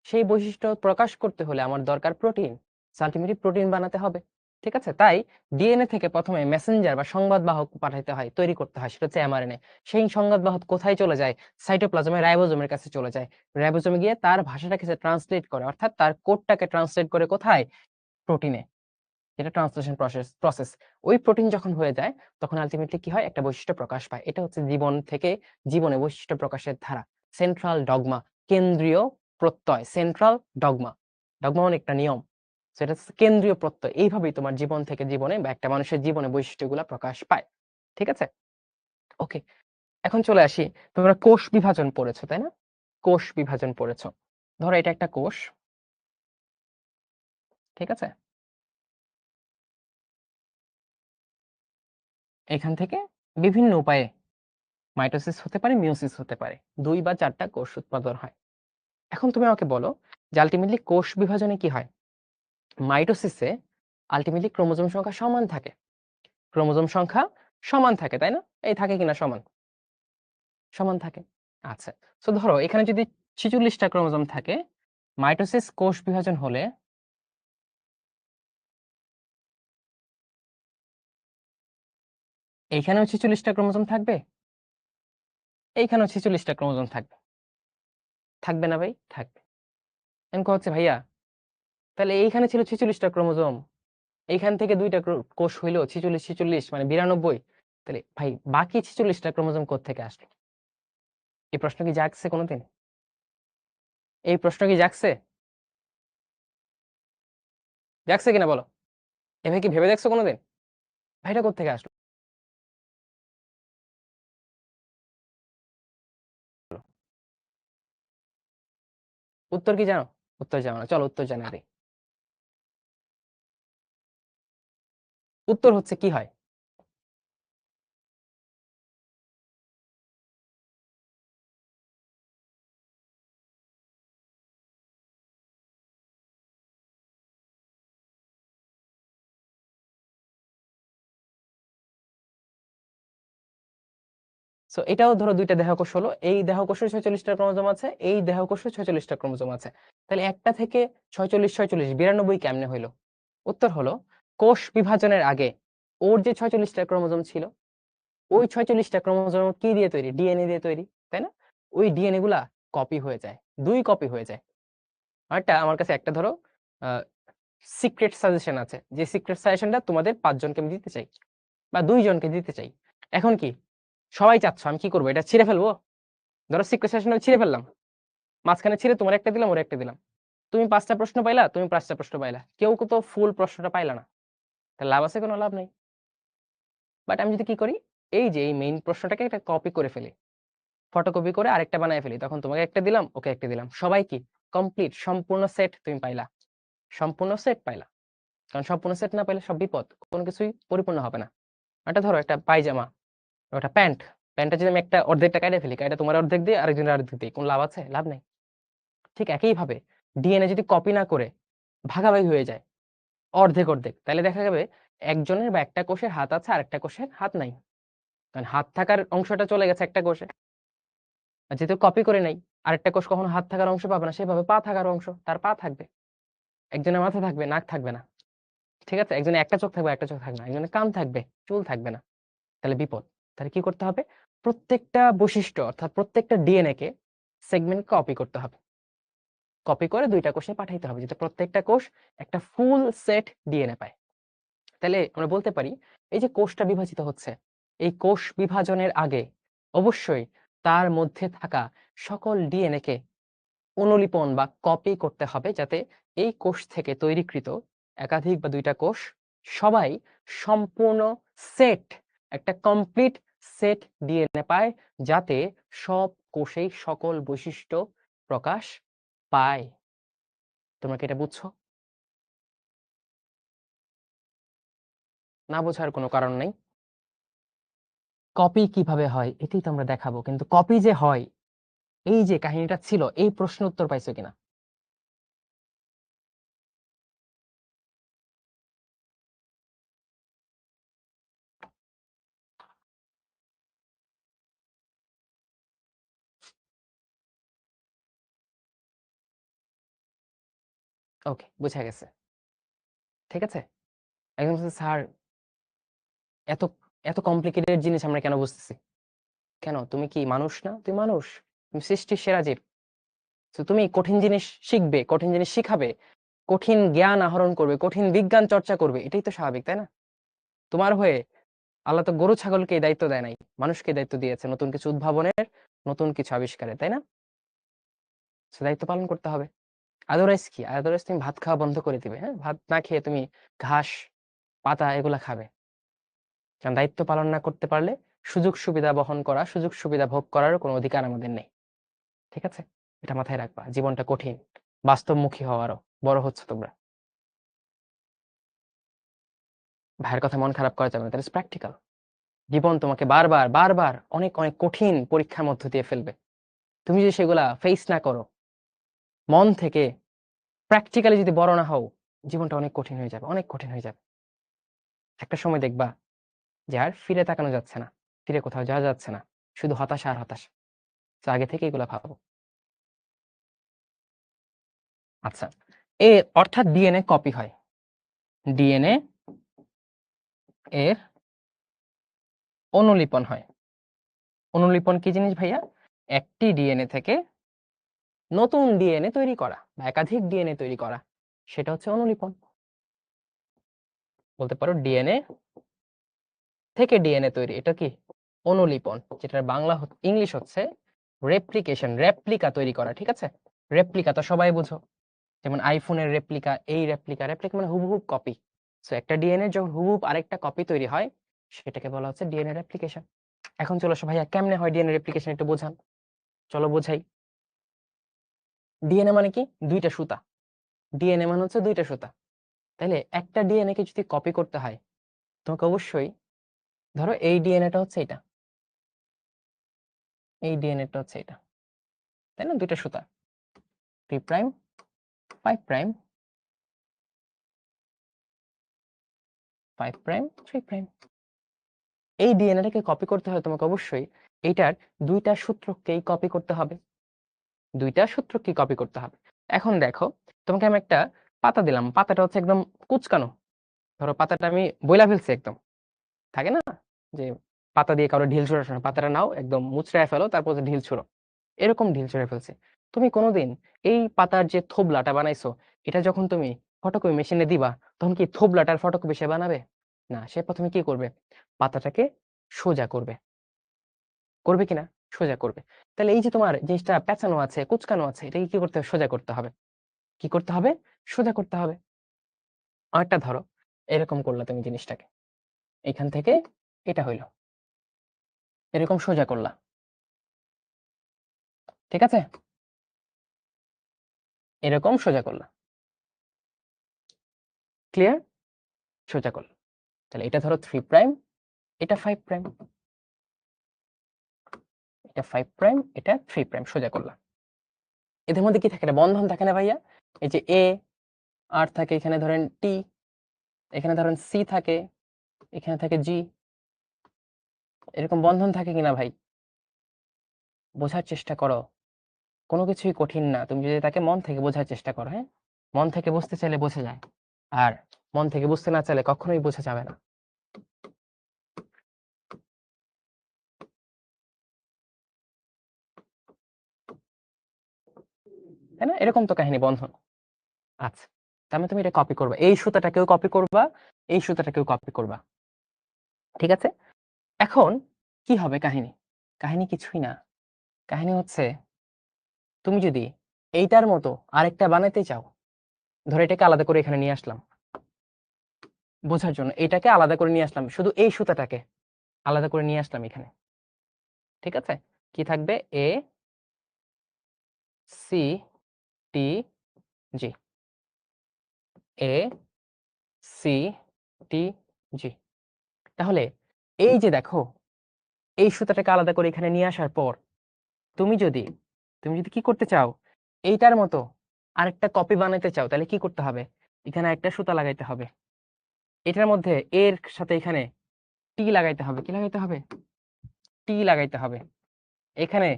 সেই বৈশিষ্ট্য প্রকাশ করতে হলে আমার দরকার প্রোটিন। আল্টিমেটলি প্রোটিন বানাতে হবে। ঠিক আছে? তাই ডিএনএ থেকে ১ম এ মেসেঞ্জার বা সংবাদবাহক পাঠাইতে হয়, তৈরি করতে হয়। সেটা হচ্ছে এমআরএনএ। সেই সংবাদবাহক কোথায় চলে যায়? সাইটোপ্লাজমে রাইবোজোমের কাছে চলে যায়। রাইবোজোমে গিয়ে তার ভাষাটাকে সে ট্রান্সলেট করে। অর্থাৎ তার কোডটাকে ট্রান্সলেট করে কোথায়? প্রোটিনে। এটা ট্রান্সলেশন প্রসেস। ওই প্রোটিন যখন হয়ে যায় তখন আল্টিমেটলি কি হয়? একটা বৈশিষ্ট্য প্রকাশ পায়। এটা হচ্ছে জীবন থেকে জীবনে বৈশিষ্ট্য প্রকাশের ধারা। সেন্ট্রাল ডগমা, কেন্দ্রীয় প্রত্যয়, সেন্ট্রাল ডগমা। ডগমা মানে একটা নিয়ম। সো এটা হচ্ছে কেন্দ্রীয় প্রত্যয়। এইভাবেই তোমার জীবন থেকে জীবনে বা একটা মানুষের জীবনে বৈশিষ্ট্যগুলা প্রকাশ পায়। ঠিক আছে? ওকে। এখন চলে আসি। তোমরা কোষ বিভাজন পড়েছো, তাই না? কোষ বিভাজন পড়েছো। ধরো এটা একটা কোষ। ঠিক আছে? এখান থেকে বিভিন্ন উপায়ে মাইটোসিস হতে পারে, মিয়োসিস হতে পারে। ২ বা ৪ টা কোষ উৎপাদন হয়। এখন তুমি আমাকে বলো যে আল্টিমেটলি কোষ বিভাজনে কি হয়? মাইটোসিসে আল্টিমেটলি ক্রোমোজোম সংখ্যা সমান থাকে। ক্রোমোজোম সংখ্যা সমান থাকে, তাই না? এই থাকে কিনা সমান? সমান থাকে। আচ্ছা। সো ধরো এখানে যদি ৪৬ টা ক্রোমোজোম থাকে, মাইটোসিস কোষ বিভাজন হলে এইখানেও ৪৬ টা ক্রোমোজোম থাকবে, এইখানেও ৪৬ টা ক্রোমোজোম থাকবে। থাকবে না ভাই? থাকবে। এখন কথা হচ্ছে ভাইয়া তাহলে এইখানে ছিল ৪৬ টা ক্রোমোজোম। এইখান থেকে ২ টা কোষ হইল ৪৬ মানে ৯২। তাহলে ভাই বাকি ৪৬ টা ক্রোমোজোম কোত্থেকে আসলো? এই প্রশ্ন কি জাগছে কোনদিন? এই প্রশ্ন কি জাগছে? জাগছে কিনা বলো? এভাবে কি ভেবে দেখছো কোনদিন? ভাই এটা কোত্থেকে আসলো? উত্তর কি জানো? উত্তর জানো না। চলো উত্তর জানাই দেই। উত্তর হচ্ছে কি হয়? সো এটাও ধরো ২ টা দেহকোষ হলো। এই দেহকোষের ৪৬ টা ক্রোমোজোম আছে, এই দেহকোষের ৪৬ টা ক্রোমোজোম আছে। তাহলে একটা থেকে ৪৬, ৯২ কেমনে হইল? উত্তর হলো কোষ বিভাজনের আগে ওর যে ৪৬ টা ক্রোমোজোম ছিল, ওই ৪৬ টা ক্রোমোজোম কি দিয়ে তৈরি? ডিএনএ দিয়ে তৈরি, তাই না? ওই ডিএনএ গুলা কপি হয়ে যায়। ২ কপি হয়ে যায়। আরেকটা আমার কাছে একটা ধরো আ সিক্রেট সাজেশন আছে। যে সিক্রেট সাজেশনটা তোমাদের ৫ জনকে আমি দিতে চাই বা ২ জনকে দিতে চাই। এখন কি? সবাই চাচ্ছ আমি কি করব? এটা ছিঁড়ে ফেলবো? ধরো সিক্রেট সাজেশনটা ছিঁড়ে ফেললাম। মাঝখানে ছিঁড়ে তোমার একটা দিলাম, ওর একটা দিলাম। তুমি ৫ টা প্রশ্ন পাইলা, তুমি ৫ টা প্রশ্ন পাইলা। কেউ তো ফুল প্রশ্নটা পাইলা না। তাহলে লাভ আছে? কোনো লাভ নাই। বাট আমি যদি কি করি? এই যে এই মেইন প্রশ্নটাকে একটা কপি করে ফেলি। ফটোকপি করে আরেকটা বানায় ফেলি। তখন তোমাকে একটা দিলাম, ওকে একটা দিলাম। সবাই কি? কমপ্লিট সম্পূর্ণ সেট তুমি পাইলা। সম্পূর্ণ সেট পাইলা। কারণ সম্পূর্ণ সেট না পাইলে সব বিপদ। কোন কিছুই পরিপূর্ণ হবে না। এটা ধরো একটা পায়জামা, ওটা প্যান্ট। প্যান্টটা যদি আমি একটা অর্ধেকটা কাইটা ফেলি, কাইটা তোমার অর্ধেক দিয়ে আরেকজনের অর্ধেক দিই। কোন লাভ আছে? লাভ নাই। ঠিক একইভাবে ডিএনএ যদি কপি না করে ভাগাভাগি হয়ে যায় অর্ধেক, অর্ধেক, তাহলে দেখা যাবে একজনের বা একটা কোষের হাত আছে আরেকটা কোষের হাত নাই। কারণ হাত থাকার অংশটা চলে গেছে একটা কোষে। আর যেহেতু কপি করে নাই, আরেকটা কোষ কখনো হাত থাকার অংশ পাবে না, সেভাবে পা থাকার অংশ, তার পা থাকবে। একজনের মাথা থাকবে, নাক থাকবে না। ঠিক আছে? একজনের একটা চোখ থাকবে, একটা চোখ থাকবে না। একজনের কান থাকবে, চুল থাকবে না। তাহলে বিপদ। তাহলে কি করতে হবে? প্রত্যেকটা বৈশিষ্ট্য অর্থাৎ প্রত্যেকটা ডিএনএ কে সেগমেন্ট কপি করতে হবে। কপি করে ২ টা কোষে পাঠাইতে হবে যাতে প্রত্যেকটা কোষ একটা ফুল সেট ডিএনএ পায়। তাহলে আমরা বলতে পারি এই যে কোষটা বিভাজিত হচ্ছে, এই কোষ বিভাজনের আগে অবশ্যই তার মধ্যে থাকা সকল ডিএনএ কে অনুলিপন বা কপি করতে হবে যাতে এই কোষ থেকে তৈরিকৃত একাধিক বা ২ টা কোষ সবাই সম্পূর্ণ সেট, একটা কমপ্লিট সেট ডিএনএ পায় যাতে সব কোষেই সকল বৈশিষ্ট্য প্রকাশ পায়। তোমরা কি এটা বুঝছো? না বোঝার কোনো কারণ নেই। কপি কিভাবে হয় এটাই তো আমরা দেখাবো। কিন্তু কপি যে হয় এই যে কাহিনীটা ছিল এই প্রশ্নের উত্তর পাইছো কিনা? ওকে, বুঝা গেছে। ঠিক আছে? একজন বলছে, "স্যার এত এত কমপ্লিকেটেড জিনিস আমরা কেন বুঝতেছি?" কেন? তুমি কি মানুষ না? তুমি মানুষ। তুমি সৃষ্টির সেরা জীব। তো তুমি কঠিন জিনিস শিখবে, কঠিন জিনিস শিখাবে, কঠিন জ্ঞান আহরণ করবে, কঠিন বিজ্ঞান চর্চা করবে। এটাই তো স্বাভাবিক, তাই না? তোমার হয়ে আল্লাহ তো গরু ছাগলকে এই দায়িত্ব দেয় নাই। মানুষকে এই দায়িত্ব দিয়েছে নতুন কিছু উদ্ভাবনের, নতুন কিছু আবিষ্কারের, তাই না? সে দায়িত্ব পালন করতে হবে। আদারওয়াইজ কি? আদারওয়াইজ তুমি ভাত খাওয়া বন্ধ করে দিবে, হ্যাঁ? ভাত না খেয়ে তুমি ঘাস, পাতা এগুলা খাবে। কারণ দায়িত্ব পালন না করতে পারলে সুযোগ সুবিধা বহন করা, সুযোগ সুবিধা ভোগ করারও কোনো অধিকার আমাদের নেই। ঠিক আছে? এটা মাথায় রাখবা। জীবনটা কঠিন। বাস্তবমুখী হও আরো। বড় হচ্ছ তোমরা। ভাইয়ের কথা মন খারাপ করা যাবে না। That is practical. জীবন তোমাকে বারবার অনেক কঠিন পরীক্ষার মধ্য দিয়ে ফেলবে। তুমি যদি সেগুলা ফেস না করো, মন থেকে প্র্যাকটিক্যালি যদি বড় না হও, জীবনটা অনেক কঠিন হয়ে যাবে, অনেক কঠিন হয়ে যাবে। একটা সময় দেখবা যে আর ফিরে তাকানো যাচ্ছে না। ফিরে কোথাও যাওয়া যাচ্ছে না। শুধু হতাশা আর হতাশা। তো আগে থেকে এগুলা ভাবো। আচ্ছা। অর্থাৎ ডিএনএ কপি হয়। ডিএনএ এর অনুলিপন হয়। অনুলিপন কি জিনিস ভাইয়া? একটি ডিএনএ থেকে নতুন ডিএনএ তৈরি করা বা একাধিক ডিএনএ তৈরি করা, সেটা হচ্ছে অনুলিপন। বলতে পারো ডিএনএ থেকে ডিএনএ তৈরি, এটা কি? অনুলিপন, যেটার বাংলা ইংলিশ হচ্ছে রেপ্লিকেশন, রেপ্লিকা তৈরি করা। ঠিক আছে? রেপ্লিকা তো সবাই বুঝো, যেমন আইফোনের রেপ্লিকা, এই রেপ্লিকা, রেপ্লিকা মানে হুবহু কপি। সো একটা ডিএনএ যখন হুবহু আরেকটা কপি তৈরি হয়, সেটাকে বলা হচ্ছে ডিএনএ রেপ্লিকেশন। এখন চলো আসো ভাইয়া, কেমনে হয় ডিএনএ রেপ্লিকেশন একটু বোঝান। চলো বোঝাই। ডিএনএ মানে কি? দুইটা সুতা। ডিএনএ মানে হচ্ছে দুইটা সুতা। তাইলে একটা ডিএনএ কে যদি কপি করতে হয়, তোমাকে অবশ্যই ধরো এই ডিএনএটা হচ্ছে এটা, এই ডিএনএটা হচ্ছে এটা, তাই না? দুইটা সুতা, 3 প্রাইম 5 প্রাইম 5 প্রাইম 3 প্রাইম। এই ডিএনএটাকে কপি করতে হয় তোমাকে অবশ্যই এইটার দুইটা সূত্রকেই কপি করতে হবে। দুইটা সূত্রকেই কপি করতে হবে। এখন দেখো, তোমাকে আমি একটা পাতা দিলাম, পাতাটা হচ্ছে একদম কুঁচকানো। ধরো পাতাটা আমি বইলা ফেলছি একদম, থাকে না যে পাতা দিয়ে কারো ঢিল ছোড়ার সময় পাতাটা নাও একদম মুচড়ায় ফেলো, তারপর যে ঢিল ছোড়ো, এরকম ঢিল ছোড়ে ফেলছে। তুমি কোনোদিন এই পাতার যে থোবলাটা বানাইছো, এটা যখন তুমি ফটোকপি মেশিনে দিবা, তখন কি থোবলাটার ফটোকপি সে বানাবে? না, সে প্রথমে কি করবে? পাতাটাকে সোজা করবে, করবে কিনা? সোজা করবে। তাহলে এই যে তোমার জিনিসটা পেঁচানো আছে, কুচকানো আছে, এটাকে কি করতে হবে? সোজা করতে হবে। কি করতে হবে? সোজা করতে হবে। আরেকটা ধরো, এরকম করলা তুমি জিনিসটাকে, এখান থেকে এটা হইলো, এরকম সোজা করলা। ঠিক আছে? এরকম সোজা করলা। ক্লিয়ার? সোজা করলা। তাহলে এটা ধরো 3 প্রাইম, এটা 5 প্রাইম, এটা 5 প্রাইম, এটা 3 প্রাইম, সোজা করলা। এদের মধ্যে কি থাকে না? বন্ধন থাকে না ভাইয়া? এই যে এ আর থাকে, এখানে ধরেন টি, এখানে ধরেন সি থাকে, এখানে থাকে জি। এরকম বন্ধন থাকে কিনা ভাই? বোঝার চেষ্টা করো। কোনো কিছুই কঠিন না। তুমি যদি তাকে মন থেকে বোঝার চেষ্টা করো, হ্যাঁ? মন থেকে বুঝতে চাইলে বোঝা যায়। আর মন থেকে বুঝতে না চাইলে কখনোই বোঝা যাবে না। তাই না? এরকম তো কাহিনী, বন্ধন। আচ্ছা। তার মানে তুমি এটা কপি করবা। এই সুতাটাকেও কপি করবা, এই সুতাটাকেও কপি করবা। ঠিক আছে? এখন কি হবে কাহিনী? কাহিনী কিছুই না। কাহিনী হচ্ছে, তুমি যদি এইটার মতো আরেকটা বানাইতে চাও, ধরো এটাকে আলাদা করে এখানে নিয়ে আসলাম বোঝার জন্য, এটাকে আলাদা করে নিয়ে আসলাম, শুধু এই সুতাটাকে আলাদা করে নিয়ে আসলাম এখানে। ঠিক আছে? কি থাকবে? A C T G, A C T G. তাহলে এই যে দেখো, এই সুতাটাকে আলাদা করে এখানে নিয়ে আসার পর তুমি যদি তুমি যদি কি করতে চাও, এইটার মতো আরেকটা কপি বানাইতে চাও, তাহলে কি করতে হবে? এখানে একটা সুতা লাগাইতে হবে, এটার মধ্যে এর সাথে এখানে টি লাগাইতে হবে। কি লাগাইতে হবে? টি লাগাইতে হবে। এখানে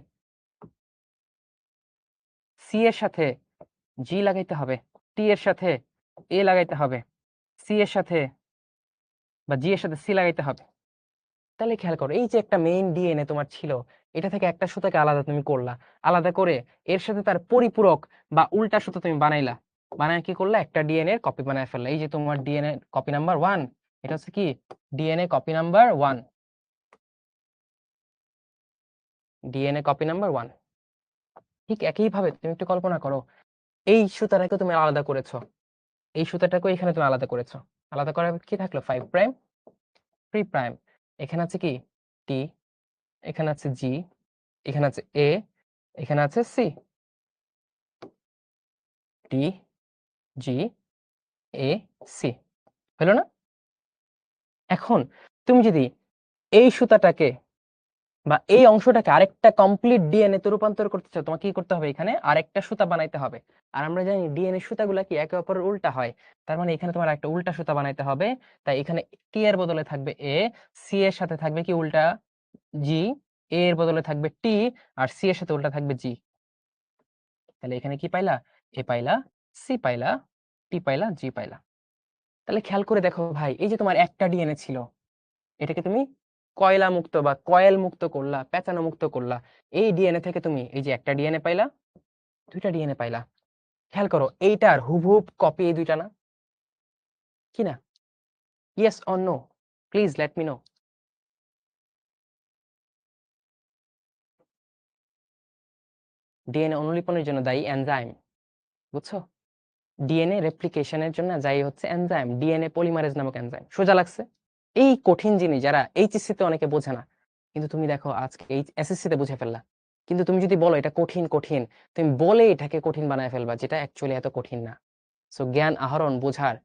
সি এর সাথে জি লাগাইতে হবে। টি এর সাথে এ লাগাইতে হবে, সি এর সাথে বা জি এর সাথে সি লাগাইতে হবে। তাহলে খেয়াল করো, এই যে একটা মেইন ডিএনএ তোমার ছিল, এটা থেকে একটা সুতাকে আলাদা তুমি করলা, আলাদা করে এর সাথে তার পরিপূরক বা উল্টা সুতা তুমি বানাইলা, বানায় কি করলা, একটা ডিএনএ কপি বানায় ফেললা। এই যে তোমার ডিএনএ কপি নাম্বার 1, এটা হচ্ছে কি DNA copy number 1, DNA copy number 1। ঠিক একইভাবে তুমি একটু কল্পনা করো, এই সুতাটাকে তুমি আলাদা করেছো, এই সুতাটাকে এখানে তুমি আলাদা করেছো, আলাদা করার কি থাকলো 5 প্রাইম 3 প্রাইম, এখানে আছে কি টি, এখানে আছে জি, এখানে আছে এ, এখানে আছে C, T G A C, হলো না? এখন তুমি যদি এই সুতাটাকে বা এই অংশটাকে আরেকটা কমপ্লিট ডিএনএ তে রূপান্তর করতে চাও, তোমাকে কি করতে হবে, এখানে আরেকটা সুতা বানাইতে হবে। আর আমরা জানি ডিএনএ সুতাগুলা কি একে অপরের উল্টা হয়, তার মানে এখানে তোমার একটা উল্টা সুতা বানাইতে হবে। তাই এখানে টি এর বদলে থাকবে এ, সি এর সাথে থাকবে কি উল্টা জি, এ এর বদলে থাকবে টি, আর সি এর সাথে উল্টা থাকবে জি। তাহলে এখানে কি পাইলা, এ পাইলা, সি পাইলা, টি পাইলা, জি পাইলা। তাহলে খেয়াল করে দেখো ভাই, এই যে তোমার একটা ডিএনএ ছিল, এটাকে তুমি কয়লা মুক্ত বা কয়েল মুক্ত করলা, পেঁচানো মুক্ত করলা। এই ডিএনএ থেকে তুমি এই যে একটা ডিএনএ পাইলা, দুইটা ডিএনএ পাইলা। খেয়াল করো, এইটার হুবহুব কপি এই দুইটা না, কি না? Yes or no, please let me know. DNA অনুলিপনের জন্য দায়ী এনজাইম, বুঝছো? ডিএনএ রেপ্লিকেশনের জন্য দায়ী হচ্ছে এনজাইম, ডিএনএ পলিমারেজ নামক এনজাইম। সোজা লাগছে? এই কঠিন জিনিস যারা এইচএসসি তে অনেকে বোঝে না, কিন্তু তুমি দেখো আজকে এই এসএসসি তে বুঝে ফেললা। কিন্তু তুমি যদি বলো এটা কঠিন কঠিন, তুমি বলে এটাকে কঠিন বানায় ফেলবা, যেটা অ্যাকচুয়ালি এত কঠিন না। সো জ্ঞান আহরণ বোঝার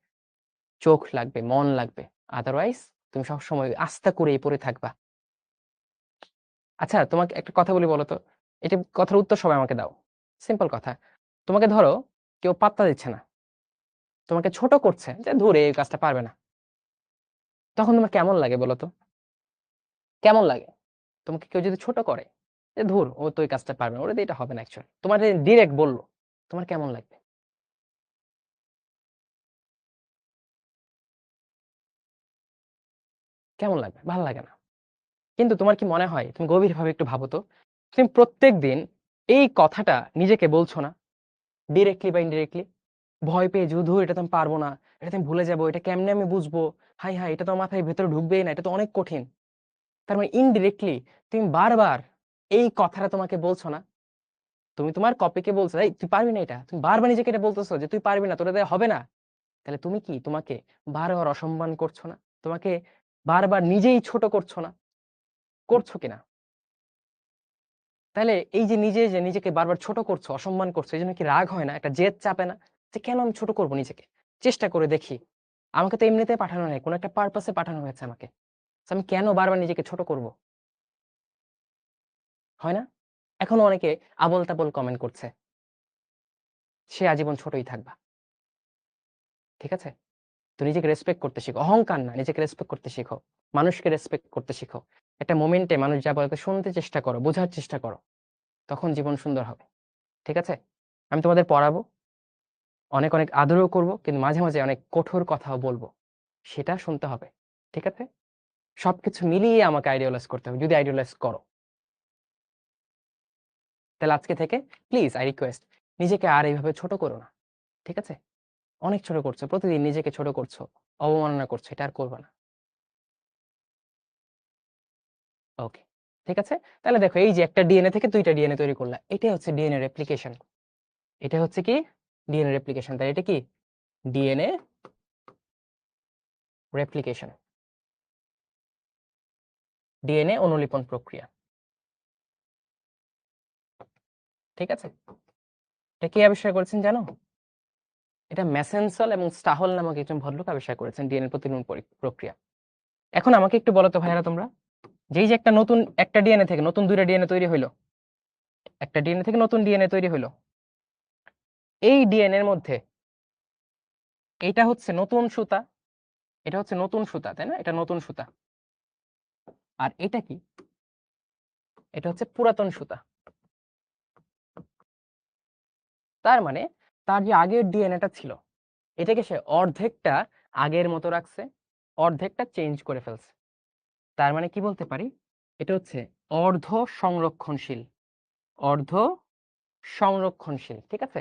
চোখ লাগবে, মন লাগবে, আদারওয়াইজ তুমি সবসময় আস্থা করেই পড়ে থাকবা। আচ্ছা তোমাকে একটা কথা বলি, বলো তো, এটা কথার উত্তর সবাই আমাকে দাও। সিম্পল কথা, তোমাকে ধরো কেউ পাত্তা দিচ্ছে না, তোমাকে ছোট করছে যে ধরে এই কাজটা পারবে না, তখন তোমার কেমন লাগে বলো তো? কেমন লাগে তোমাকে কেউ যদি ছোট করে, যে ধুর ও তো এই কাজটা পারবে না, ওরে দিয়ে এটা হবে না, অ্যাকচুয়ালি তোমার ডিরেক্ট বললো, তোমার কেমন লাগবে? কেমন লাগবে? ভালো লাগে না। কিন্তু তোমার কি মনে হয়, তুমি গভীর ভাবে একটু ভাবো তো, তুমি প্রত্যেক দিন এই কথাটা নিজেকে বলছো না, ডিরেক্টলি বা ইনডিরেক্টলি, ভয় পেয়ে যুধু এটা তো আমি পারবো না, এটা তুমি ভুলে যাবো, এটা কেমনে আমি বুঝবো, হাই হাই এটা তো আমার মাথায় ভেতরে ঢুকবেই না, এটা তো অনেক কঠিন। তার মানে ইনডিরেক্টলি তুমি বারবার এই কথাটা তোমাকে বলছো না, তুমি তোমার কপিকে বলছো এই তুই পারবি না, এটা তুমি বারবার নিজেকে এটা বলতেছো যে তুই পারবি না, তোর দ্বারা হবে না। তাহলে তুমি কি তোমাকে বারবার অসম্মান করছো না? তোমাকে বারবার নিজেই ছোট করছো না? করছো কিনা? তাহলে এই যে নিজে যে নিজেকে বারবার ছোট করছো, অসম্মান করছো, এই জন্য কি রাগ হয় না, একটা জেদ চাপে না, যে কেন আমি ছোট করব নিজেকে? চেষ্টা করে দেখি, আমাকে তো এমনিতে পাঠানো নেই, কোনো একটা পারপাসে পাঠানো হয়েছে আমাকে, তো আমি কেন বারবার নিজেকে ছোট করব? হয় না? এখনো অনেকে আবোল তাবোল কমেন্ট করছে, সে আজীবন ছোটই থাকবা। ঠিক আছে? তো নিজেকে রেসপেক্ট করতে শিখো, অহংকার না, নিজেকে রেসপেক্ট করতে শিখো, মানুষকে রেসপেক্ট করতে শিখো। একটা মোমেন্টে মানুষ যা বলে তা শুনতে চেষ্টা করো, বোঝার চেষ্টা করো, তখন জীবন সুন্দর হবে। ঠিক আছে? আমি তোমাদের পড়াবো, অনেক অনেক আদরও করব, কিন্তু মাঝে মাঝে অনেক কঠোর কথাও বলবো, সেটা শুনতে হবে। ঠিক আছে? সবকিছু মিলিয়ে আমাকে আইডিয়ালাইজ করতে হবে, যদি আইডিয়ালাইজ করো। তাহলে আজকে থেকে প্লিজ আই রিকোয়েস্ট, নিজেকে আর এইভাবে ছোট করো না। ঠিক আছে? অনেক ছোট করছো, প্রতিদিন নিজেকে ছোট করছো, অবমাননা করছো, এটা আর করবে না। ওকে, ঠিক আছে? তাহলে দেখো, এই যে একটা ডিএনএ থেকে দুইটা ডিএনএ তৈরি করলা, এটাই হচ্ছে ডিএনএ রেপ্লিকেশন। এটা হচ্ছে কি ডিএনএ রেপ্লিকেশন। তাই এটা কি ডিএনএ রেপ্লিকেশন, ডিএনএ অনুলিপন প্রক্রিয়া। ঠিক আছে? এটা কে আবিষ্কার করেছেন জানো? এটা মেসেনসল এবং স্টাহল নামক একজন ভদ্রলোক আবিষ্কার করেছেন ডিএনএ প্রতিলিপন প্রক্রিয়া। এখন আমাকে একটু বলো তো ভাইয়ারা তোমরা, যেই যে একটা নতুন একটা ডিএনএ থেকে নতুন দুইটা ডিএনএ তৈরি হইলো, একটা ডিএনএ থেকে নতুন ডিএনএ তৈরি হইলো, এই ডিএনএ এর মধ্যে এটা হচ্ছে নতুন সুতা, এটা হচ্ছে নতুন সুতা, তাই না? এটা নতুন সুতা। আর এটা কি? এটা হচ্ছে পুরাতন সুতা। তার মানে তার যে আগের ডিএনএটা ছিল এটাকে সে অর্ধেকটা আগের মতো রাখছে, অর্ধেকটা চেঞ্জ করে ফেলছে। তার মানে কি বলতে পারি, এটা হচ্ছে অর্ধ সংরক্ষণশীল। অর্ধ সংরক্ষণশীল, ঠিক আছে?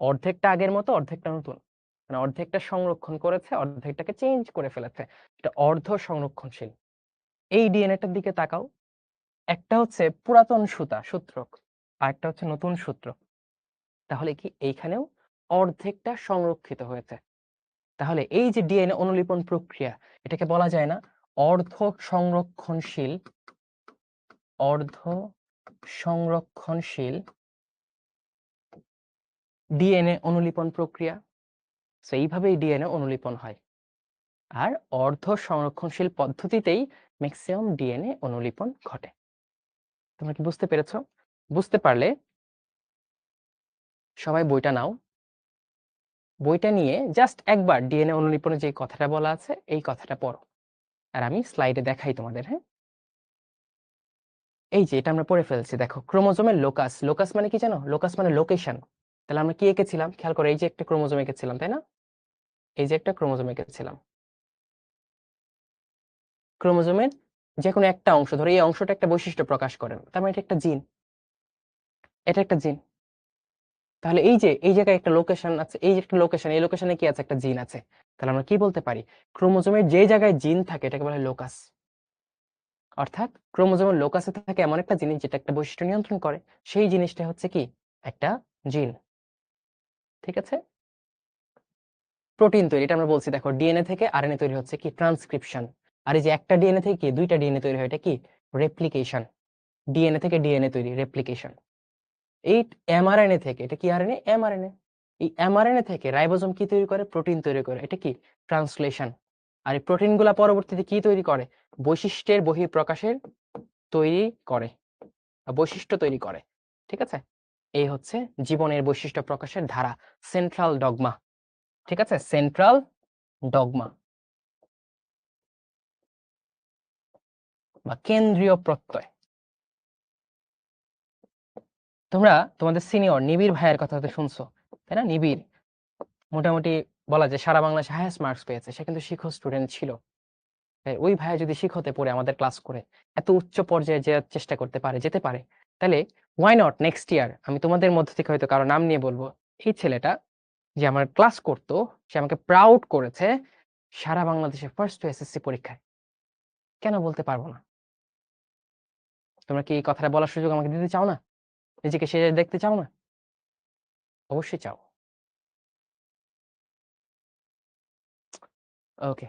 অর্ধেকটা আগের মতো, অর্ধেকটা নতুন, মানে অর্ধেকটা সংরক্ষণ করেছে, অর্ধেকটাকে চেঞ্জ করে ফেলেছে। এটা অর্ধ সংরক্ষণশীল। এই ডিএনএটার দিকে তাকাও, একটা হচ্ছে পুরাতন সূত্রক, আর একটা হচ্ছে নতুন সূত্র। তাহলে কি এইখানেও অর্ধেকটা সংরক্ষিত হয়েছে। তাহলে এই যে ডিএনএ অনুলিপন প্রক্রিয়া, এটাকে বলা যায় না অর্ধ সংরক্ষণশীল, অর্ধ সংরক্ষণশীল ডিএনএ অনুলিপন প্রক্রিয়া। এইভাবেই ডিএনএ অনুলিপন হয়। আর অর্ধ সংরক্ষণশীল পদ্ধতিতেই ম্যাক্সিমাম ডিএনএ অনুলিপন ঘটে। তোমরা কি বুঝতে পেরেছো? বুঝতে পারলে সবাই বইটা নাও, বইটা নিয়ে জাস্ট একবার ডিএনএ অনুলিপনে যে কথাটা বলা আছে এই কথাটা পড়ো, আর আমি স্লাইডে দেখাই তোমাদের। হ্যাঁ, এই যে এটা আমরা পড়ে ফেলছি, দেখো ক্রোমোজোমের লোকাস। লোকাস মানে কি জানো? লোকাস মানে লোকেশন। তাহলে আমরা কি এঁকেছিলাম খেয়াল করো, এই যে একটা ক্রোমোজোম এঁকেছিলাম, তাই না? এই যে একটা ক্রোমোজোম এঁকেছিলাম। ক্রোমোজোমের যে কোনো একটা অংশ, ধরো এই অংশটা একটা বৈশিষ্ট্য প্রকাশ করে, তার মানে এটা একটা জিন, এটা একটা জিন। তাহলে এই যে এই জায়গায় একটা লোকেশন আছে, এই যে একটা লোকেশন, এই লোকেশনে কি আছে? একটা জিন আছে। তাহলে আমরা কি বলতে পারি, ক্রোমোজোমের যে জায়গায় জিন থাকে এটাকে বলা হয় লোকাস। অর্থাৎ ক্রোমোজোমের লোকাসে থাকে এমন একটা জিনিস যেটা একটা বৈশিষ্ট্য নিয়ন্ত্রণ করে, সেই জিনিসটা হচ্ছে কি? একটা জিন। ঠিক আছে? প্রোটিন তৈরি, এটা আমরা বলছি, দেখো ডিএনএ থেকে আরএনএ তৈরি হচ্ছে কি? ট্রান্সক্রিপশন। আর এই যে একটা ডিএনএ থেকে কি দুইটা ডিএনএ তৈরি হয়, এটা কি? রেপ্লিকেশন। ডিএনএ থেকে ডিএনএ তৈরি, রেপ্লিকেশন। এই এমআরএনএ থেকে, এটা কি আরএনএ? এমআরএনএ। এই এমআরএনএ থেকে রাইবোজোম কি তৈরি করে? প্রোটিন তৈরি করে, এটা কি? ট্রান্সলেশন। আর এই প্রোটিনগুলা পরবর্তীতে কি তৈরি করে? বৈশিষ্ট্যের বহিঃপ্রকাশের তৈরি করে, বৈশিষ্ট্য তৈরি করে। ঠিক আছে? এই হচ্ছে জীবনের বৈশিষ্ট্য প্রকাশের ধারা, সেন্ট্রাল ডগমা। ঠিক আছে? সেন্ট্রাল ডগমা বা কেন্দ্রীয় প্রত্যয়। তোমরা তোমাদের সিনিয়র নিবিড় ভাইয়ের কথা তো শুনছো, তাই না? নিবিড় মোটামুটি বলা যায় সারা বাংলাদেশে হাইয়েস্ট মার্কস পেয়েছে, সে কিন্তু শিক্ষক স্টুডেন্ট ছিল। ওই ভাইয়া যদি শিক্ষতে পড়ে আমাদের ক্লাস করে এত উচ্চ পর্যায়ে যে চেষ্টা করতে পারে, যেতে পারে, তাহলে ওয়াই নট নেক্সট ইয়ার আমি তোমাদের মধ্য থেকে হয়তো কারো নাম নিয়ে বলবো, এই ছেলেটা যে আমার ক্লাস করতো সে আমাকে প্রাউড করেছে সারা বাংলাদেশে ফার্স্ট এসএসসি পরীক্ষায়। কেন বলতে পারবো না? তোমরা কি এই কথাটা বলার সুযোগ আমাকে দিতে চাও না? নিজেকে সে দেখতে চাও না? অবশ্যই চাও। ওকে,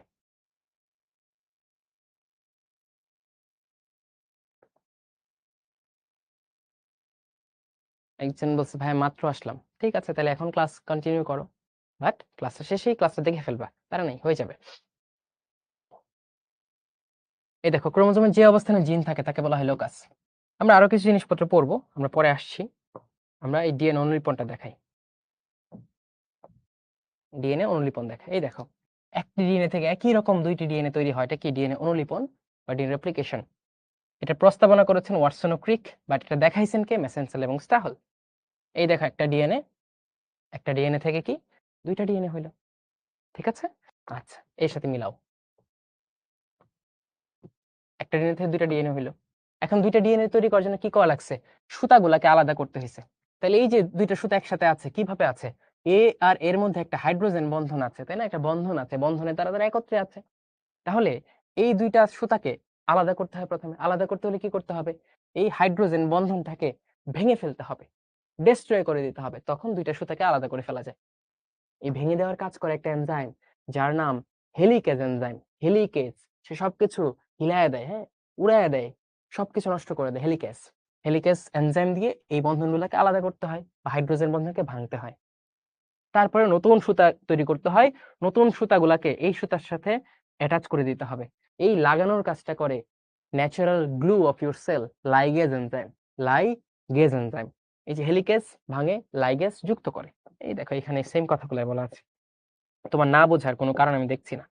একজন বলছে ভাই মাত্র আসলাম, ঠিক আছে তাহলে এখন ক্লাস কন্টিনিউ করো, বাট ক্লাসের শেষেই ক্লাসটা দেখে ফেলবা, তারা নেই, হয়ে যাবে। এই দেখো ক্রোমোজোমের যে অবস্থানে জিন থাকে তাকে বলা হয় লোকাস। আমরা আরো কিছু জিনিসপত্র পড়বো, আমরা পরে আসছি। আমরা এই ডিএনএ অনুলিপনটা দেখাই, ডিএনএ অনুলিপন দেখাই। এই দেখো একটি ডিএনএ থেকে একই রকম দুইটি ডিএনএ তৈরি হয়, এটা কি? ডিএনএ অনুলিপন বা ডিএনএ রেপ্লিকেশন। এটা প্রস্তাবনা করেছেন ওয়াটসন ও ক্রিক, বাট এটা দেখাইছেন কে? মেসেনসেল এবং স্টাহল। এই দেখো একটা ডিএনএ, একটা ডিএনএ থেকে কি দুইটা ডিএনএ হইলো। ঠিক আছে? আচ্ছা, এর সাথে মিলাও, একটা ডিএনএ থেকে দুইটা ডিএনএ হইলো। এখন দুইটা ডিএনএ তৈরি করার জন্য কি করা লাগছে? সুতাগুলাকে আলাদা করতে হয়েছে। তাহলে এই যে দুইটা সুতা একসাথে আছে, কিভাবে আছে? এ আর এর মধ্যে একটা হাইড্রোজেন বন্ধন আছে, তাই না? একটা বন্ধন আছে, বন্ধনের দ্বারা তারা একত্রে আছে। তাহলে এই দুইটা সুতাকে আলাদা করতে হয়। প্রথমে আলাদা করতে হলে কি করতে হবে? এই হাইড্রোজেন বন্ধনটাকে ভেঙে ফেলতে হবে, ডেস্ট্রয় করে দিতে হবে, তখন দুইটা সুতাকে আলাদা করে ফেলা যায়। এই ভেঙে দেওয়ার কাজ করে একটা এনজাইম যার নাম হেলিকেজ এনজাইম। হেলিকেজ, সে সবকিছু হিলায় দেয়, হ্যাঁ, উড়ায় দেয়, সবকিছু নষ্ট করে দেয়। হেলিকেজ, হেলিকেজ এনজাইম দিয়ে এই বন্ধনগুলোকে আলাদা করতে হয় বা হাইড্রোজেন বন্ধনকে ভাঙতে হয়। তারপরে নতুন সুতা তৈরি করতে হয়, নতুন সুতাগুলাকে এই সুতার সাথে অ্যাটাচ করে দিতে হবে। এই লাগানোর কাজটা করে natural glue of your cell, ligase enzyme. Ligase enzyme এই যে হেলিকেজ ভাঙে, লাইগেজ যুক্ত করে। এই দেখো এখানে সেম কথাগুলো বলা আছে, তোমার না বোঝার কোনো কারণ আমি দেখছি না।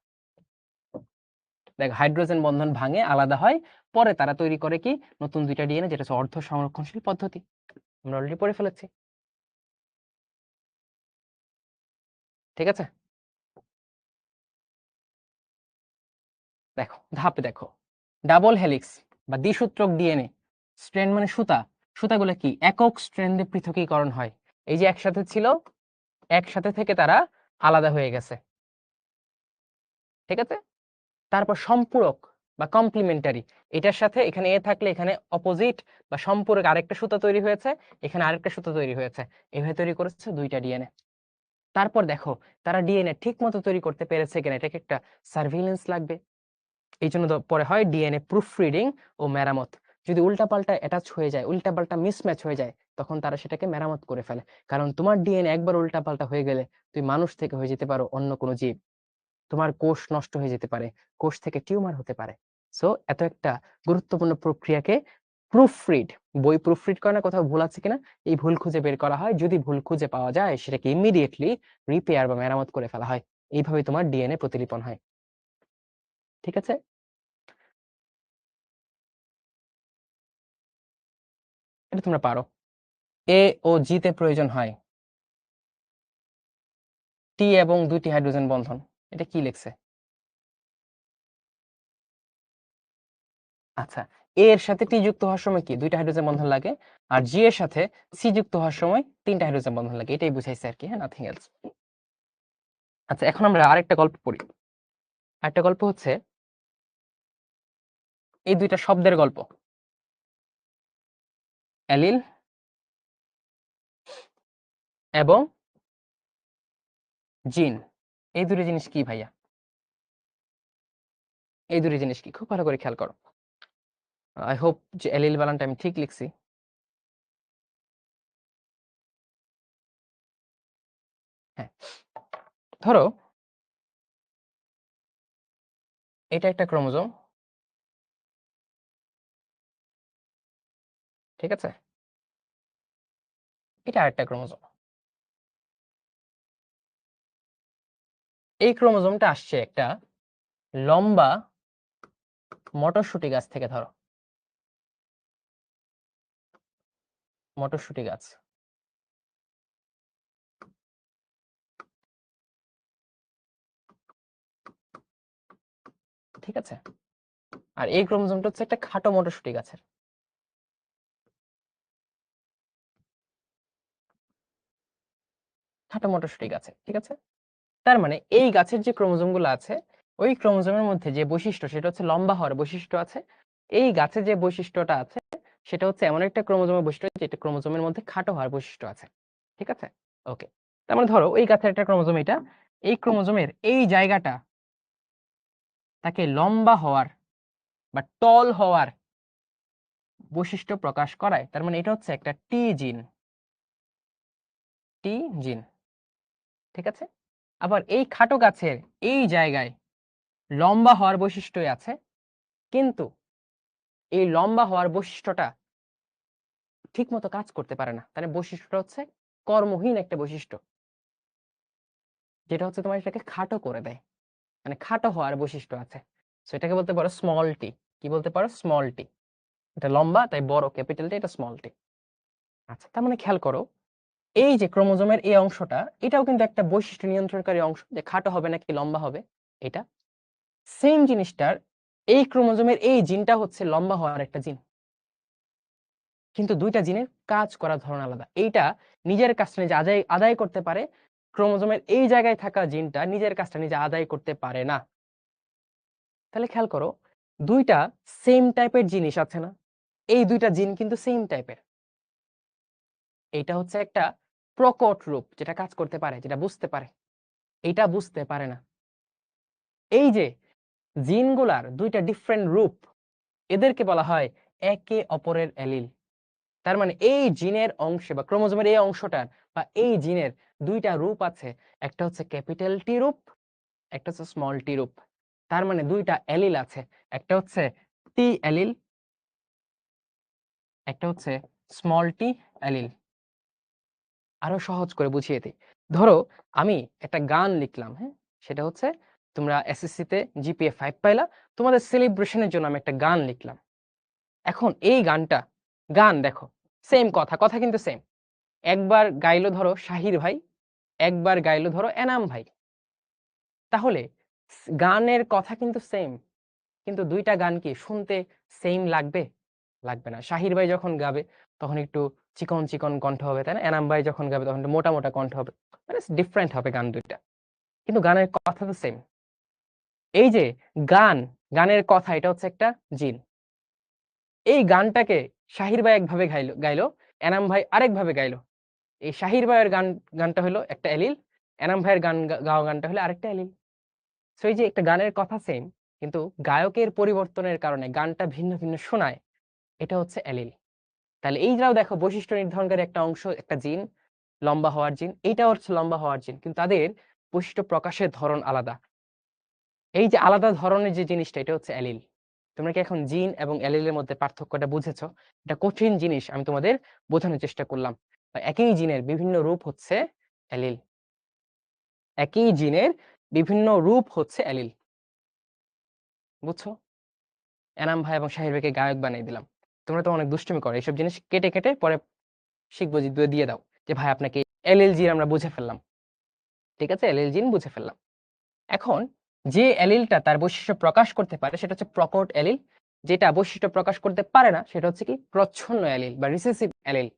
দেখ হাইড্রোজেন বন্ধন ভাঙে, আলাদা হয়, পরে তারা তৈরি করে কি? নতুন দুইটা ডিএনএ, যেটা হচ্ছে অর্ধ সংরক্ষণশীল পদ্ধতি। আমরা অলরেডি পড়ে ফেলেছি। ঠিক আছে? দেখো, ধাপে দেখো। ডাবল হেলিক্স বা দ্বিসূত্রক ডিএনএ। স্ট্র্যান্ড মানে সুতা। সুতাগুলো কি একক স্ট্র্যান্ডে পৃথকীকরণ হয়। এই যে একসাথে ছিল, একসাথে থেকে তারা আলাদা হয়ে গেছে। ঠিক আছে? তারপর সম্পূরক বা কমপ্লিমেন্টারি। এটার সাথে এখানে এ থাকলে এখানে অপোজিট বা সম্পূরক আরেকটা সুতা তৈরি হয়েছে, এখানে আরেকটা সুতা তৈরি হয়েছে। এভাবে তৈরি করেছে দুইটা ডিএনএ। তারপর দেখো তারা ডিএনএ ঠিক মতো তৈরি করতে পেরেছে কিনা, এটাকে একটা সার্ভিলেন্স লাগবে। এই জন্য পরে হয় ডিএনএ প্রুফ রিডিং ও মেরামত। যদি উল্টাপাল্টা অ্যাটাচ হয়ে যায়, উল্টাপাল্টা মিসম্যাচ হয়ে যায়, তখন তারা সেটাকে মেরামত করে ফেলে। কারণ তোমার ডিএনএ একবার উল্টাপাল্টা হয়ে গেলে তুমি মানুষ থেকে হয়ে যেতে পারো অন্য কোনো জীব। তোমার কোষ নষ্ট হয়ে যেতে পারে, কোষ থেকে টিউমার হতে পারে। সো এত একটা গুরুত্বপূর্ণ প্রক্রিয়াকে প্রুফরিড, বই প্রুফরিড করে না, কোথাও ভুল আছে কিনা এই ভুল খুঁজে বের করা হয়। যদি ভুল খুঁজে পাওয়া যায় সেটাকে ইমিডিয়েটলি রিপেয়ার বা মেরামত করে ফেলা হয়। এইভাবে তোমার ডিএনএ প্রতিলিপন হয়। ঠিক আছে? এটা তোমরা পারো। এ ও জি তে প্রয়োজন হয় টি এবং 2টি হাইড্রোজেন বন্ধন। এটা কি লিখছে? আচ্ছা, এ এর সাথে টি যুক্ত হওয়ার সময় কি 2টা হাইড্রোজেন বন্ধন লাগে, আর জি এর সাথে সি যুক্ত হওয়ার সময় 3টা হাইড্রোজেন বন্ধন লাগে। এটাই বুঝাইছে আর কি, হ্যাঁ, নাথিং এলস। আচ্ছা, এখন আমরা আরেকটা গল্প পড়ি। আরেকটা গল্প হচ্ছে এই দুইটা শব্দের গল্প, অ্যালিল এবং জিন। এই দুটো জিনিস কি ভাইয়া? এই দুটো জিনিস কি? খুব ভালো করে খেয়াল করো। আই হোপ যে অ্যালিল বানানটা আমি ঠিক লিখছি। হ্যাঁ, ধরো এটা একটা ক্রোমোজোম, ঠিক আছে? এটা আরেকটা ক্রোমোজোম। এই ক্রোমোজোমটা আসছে একটা লম্বা মটরশুঁটি গাছ থেকে। ধরো মটরশুঁটি গাছ, ঠিক আছে? আর এই ক্রোমোজোমটা হচ্ছে একটা খাটো মটরশুঁটি গাছের। খাটো মটরশুঁটি গাছের, ঠিক আছে? তার মানে এই গাছের যে ক্রোমোজোম গুলো আছে, ওই ক্রোমোজোমের মধ্যে যে বৈশিষ্ট্য সেটা হচ্ছে লম্বা হওয়ার বৈশিষ্ট্য আছে। এই গাছে যে বৈশিষ্ট্যটা আছে সেটা হচ্ছে এমন একটা ক্রোমোজোমের বৈশিষ্ট্য যেটা ক্রোমোজোমের মধ্যে খাটো হওয়ার বৈশিষ্ট্য আছে। ঠিক আছে? ওকে। তার মানে ধরো এই গাছের একটা ক্রোমোজোম, এটা এই ক্রোমোজোমের এই জায়গাটা তাকে লম্বা হওয়ার বা টল হওয়ার বৈশিষ্ট্য প্রকাশ করায়। তার মানে এটা হচ্ছে একটা টি জিন। টি জিন, ঠিক আছে? আবার এই খাটো গাছের এই জায়গায় লম্বা হওয়ার বৈশিষ্ট্যই আছে, কিন্তু এই লম্বা হওয়ার বৈশিষ্ট্যটা ঠিক মতো কাজ করতে পারে না। তাহলে বৈশিষ্ট্যটা হচ্ছে কর্মহীন একটা বৈশিষ্ট্য, যেটা হচ্ছে তোমার এটাকে খাটো করে দেয়। মানে খাটো হওয়ার বৈশিষ্ট্য আছে। সো এটাকে বলতে পারো স্মল টি। কি বলতে পারো? Small tea. এটা লম্বা তাই বড়, ক্যাপিটাল টি, এটা স্মল টি। আচ্ছা, তার মানে খেয়াল করো এই যে ক্রোমোজোমের এই অংশটা, এটাও কিন্তু একটা বৈশিষ্ট্য নিয়ন্ত্রণকারী অংশ, যে খাটো হবে নাকি লম্বা হবে। এটা সেম জিনিসটার এই ক্রোমোজোমের এই জিনটা হচ্ছে লম্বা হওয়ার একটা জিন, কিন্তু দুইটা জিনের কাজ করার ধরন আলাদা। এইটা নিজের কাজটা নিজে আদায় আদায় করতে পারে, ক্রোমোজোমের এই জায়গায় থাকা জিনটা নিজের কাজটা নিজে আদায় করতে পারে না। তাহলে খেয়াল করো দুইটা সেম টাইপের জিনিস আছে না? এই দুইটা জিন কিন্তু সেম টাইপের। এইটা হচ্ছে একটা প্রকট রূপ, যেটা কাজ করতে পারে, যেটা বুঝতে পারে। এটা বুঝতে পারে না। এই যে জিনগুলার দুইটা ডিফারেন্ট রূপ, এদেরকে বলা হয় একে অপরের অ্যালিল। তার মানে এই জিনের অংশে বা ক্রোমোজোমের এই অংশটার বা এই জিনের দুইটা রূপ আছে। একটা হচ্ছে ক্যাপিটাল টি রূপ, একটা হচ্ছে স্মল টি রূপ। তার মানে দুইটা অ্যালিল আছে। একটা হচ্ছে টি অ্যালিল, একটা হচ্ছে স্মল টি অ্যালিল। আরো সহজ করে বুঝিয়ে দিই। ধরো আমি একটা গান লিখলাম, হ্যাঁ, সেটা হচ্ছে তোমরা এসএসসি তে জিপিএ 5 পাইলা, তোমাদের সেলিব্রেশনের জন্য আমি একটা গান লিখলাম। এখন এই গানটা, গান দেখো সেম কথা, কথা কিন্তু সেম। একবার গাইলো ধরো শাহির ভাই, একবার গাইলো ধরো এনাম ভাই, তাহলে গানের কথা কিন্তু সেম, কিন্তু দুইটা গান কি শুনতে সেম লাগবে? লাগবে না। শাহির ভাই যখন গাবে তখন একটু চিকন চিকন কণ্ঠ হবে, তাই না? এনাম ভাই যখন গাবে তখন একটু মোটা মোটা কণ্ঠ হবে, মানে ডিফারেন্ট হবে গান দুইটা, কিন্তু গানের কথা তো সেম। এই যে গান, গানের কথা, এটা হচ্ছে একটা জিন। এই গানটাকে শাহির ভাই একভাবে গাইলো গাইলো, এনাম ভাই আরেক ভাবে গাইলো। এই শাহির ভাইয়ের গানটা হলো একটা এলিল, এনাম ভাইয়ের গাওয়া গানটা হলো আরেকটা এলিল। সো এই যে একটা গানের কথা সেম, কিন্তু গায়কের পরিবর্তনের কারণে গানটা ভিন্ন ভিন্ন শোনায়, এটা হচ্ছে এলিল। তাহলে এইটাও দেখো বৈশিষ্ট্য নির্ধারণকারী একটা অংশ, একটা জিন, লম্বা হওয়ার জিন, এইটাও হচ্ছে লম্বা হওয়ার জিন, কিন্তু তাদের বৈশিষ্ট্য প্রকাশের ধরন আলাদা। এই যে আলাদা ধরনের যে জিনিসটা, এটা হচ্ছে অ্যালিল। তোমরা কি এখন জিন এবং অ্যালিলের মধ্যে পার্থক্যটা বুঝেছো? এটা কঠিন জিনিস, আমি তোমাদের বোঝানোর চেষ্টা করলাম। একই জিনের বিভিন্ন রূপ হচ্ছে অ্যালিল, একই জিনের বিভিন্ন রূপ হচ্ছে অ্যালিল। বুঝছো? এনাম ভাই এবং শাহির ভাইকে গায়ক বানিয়ে দিলাম। তোমরা তো অনেক দুষ্টুমি করো, এইসব জিনিস কেটে কেটে পরে শিখবো, যে দিয়ে দাও যে ভাই আপনাকে এলএল জিন আমরা বুঝে ফেললাম, ঠিক আছে, এলএল জিন বুঝে ফেললাম। এখন যে অ্যালিলটা তার বৈশিষ্ট্য প্রকাশ করতে পারে সেটা হচ্ছে প্রকট অ্যালিল, যেটা বৈশিষ্ট্য প্রকাশ করতে পারে না সেটা হচ্ছে কি প্রচ্ছন্ন অ্যালিল বা রিসেসিভ অ্যালিল।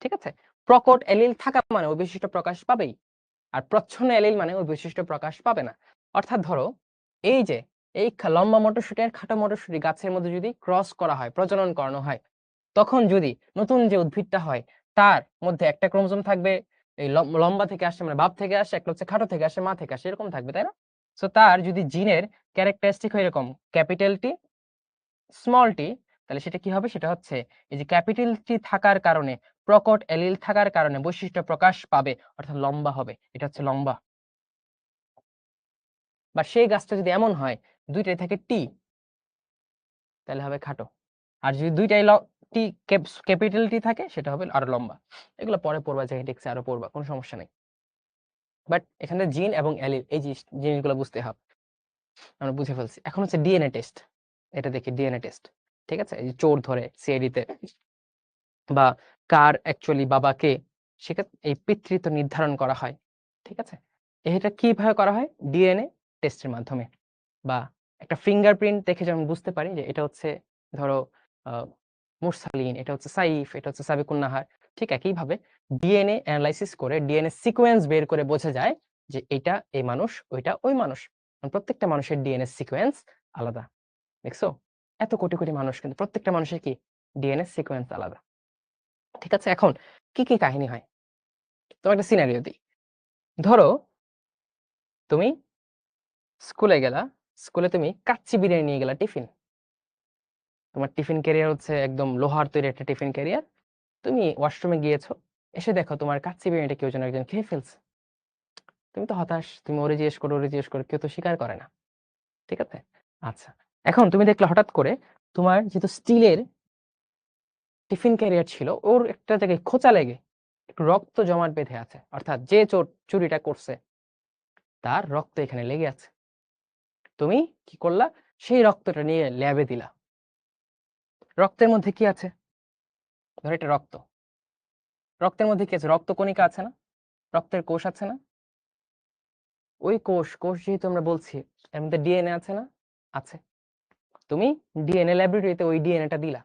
ঠিক আছে, প্রকট অ্যালিল থাকা মানে ওই বৈশিষ্ট্য প্রকাশ পাবেই, আর প্রচ্ছন্ন অ্যালিল মানে ওই বৈশিষ্ট্য প্রকাশ পাবে না। অর্থাৎ ধরো এই যে এই লম্বা মটরশুঁটি আর খাটো মটরশুঁটি গাছের মধ্যে যদি ক্রস করা হয়, প্রজনন করানো হয়, তখন যদি নতুন যে উদ্ভিদটা হয় তার মধ্যে একটা ক্রোমোজোম থাকবে এই লম্বা থেকে আসে, মানে বাপ থেকে আসে, একটা হচ্ছে খাটো থেকে আসে, মা থেকে আসে, এরকম থাকবে, তাই না? সো তার যদি জিনের ক্যারেক্টারিস্টিক হয় এরকম ক্যাপিটাল টি স্মল টি, তাহলে সেটা কি হবে? সেটা হচ্ছে এই যে ক্যাপিটাল টি থাকার কারণে, প্রকট এলিল থাকার কারণে বৈশিষ্ট্য প্রকাশ পাবে, অর্থাৎ লম্বা হবে, এটা হচ্ছে লম্বা। বা সেই গাছটা যদি এমন হয় দুইটাই থাকে টি, তাহলে হবে খাটো। আর যদি দুইটাই টি ক্যাপিটাল টি থাকে সেটা হবে আরো লম্বা। এগুলো পরে পড়বা, জেনেটিক্সে আরো পড়বা, কোনো সমস্যা নেই। বাট এখানে জিন এবং অ্যালিল এই জিনিসগুলো বুঝতে হবে। আমরা বুঝে ফেলছি। এখন হচ্ছে ডিএনএ টেস্ট, এটা দেখি ডিএনএ টেস্ট। ঠিক আছে, এই যে চোর ধরে সিআইডি তে, বা কার অ্যাকচুয়ালি বাবা কে, সেক্ষেত্রে এই পিতৃত্ব নির্ধারণ করা হয়। ঠিক আছে, এটা কিভাবে করা হয়? ডিএনএ টেস্টের মাধ্যমে। বা একটা ফিঙ্গারপ্রিন্ট দেখে যেমন বুঝতে পারি যে এটা হচ্ছে ধরো মুরসালিন, এটা হচ্ছে সাইফ, এটা হচ্ছে সাবিকুন নাহার, ঠিক একইভাবে ডিএনএ অ্যানালাইসিস করে ডিএনএ সিকোয়েন্স বের করে বোঝা যায় যে এটা এই মানুষ, ওইটা ওই মানুষ। প্রত্যেকটা মানুষের ডিএনএ সিকোয়েন্স আলাদা। দেখছো, এত কোটি কোটি মানুষ, কিন্তু প্রত্যেকটা মানুষের কি ডিএনএ সিকোয়েন্স আলাদা। ঠিক আছে, এখন কি কি কাহিনী হয় তোমার একটা সিনারিও দিই। ধরো তুমি স্কুলে গেলা, স্কুলে তুমি কাচ্চি বিরিয়ানি নিয়ে গেলা টিফিন, তোমার টিফিন ক্যারিয়ার হচ্ছে একদম লোহার তৈরি একটা টিফিন ক্যারিয়ার। তুমি ওয়াশরুমে গিয়েছো, এসে দেখো তোমার কাচ্চি বিরিয়ানিটা কেউ যেন একজন খেয়ে ফেলছে। তুমি তো হতাশ, তুমি ওরে জিজ্ঞেস করো, ওরে জিজ্ঞেস করো, কেউ তো স্বীকার করে না। ঠিক আছে, আচ্ছা, এখন তুমি দেখলে হঠাৎ করে তোমার যেহেতু স্টিলের টিফিন ক্যারিয়ার ছিল, ওর একটা জায়গায় খোঁচা লেগে একটু রক্ত জমাট বেঁধে আছে, অর্থাৎ যে চোর চুরিটা করছে তার রক্ত এখানে লেগে আছে। তুমি কি করলা? সেই রক্তটা নিয়ে ল্যাবে দিলা। রক্তের মধ্যে কি আছে? ধর এটা রক্ত, রক্তের মধ্যে কি আছে? রক্তকণিকা আছে না, রক্তের কোষ আছে না? ওই কোষ কোষ যেহেতু আমরা বলছি, এর মধ্যে ডিএনএ আছে না? আছে। তুমি ডিএনএ ল্যাবরেটরিতে ওই ডিএনএটা দিলা।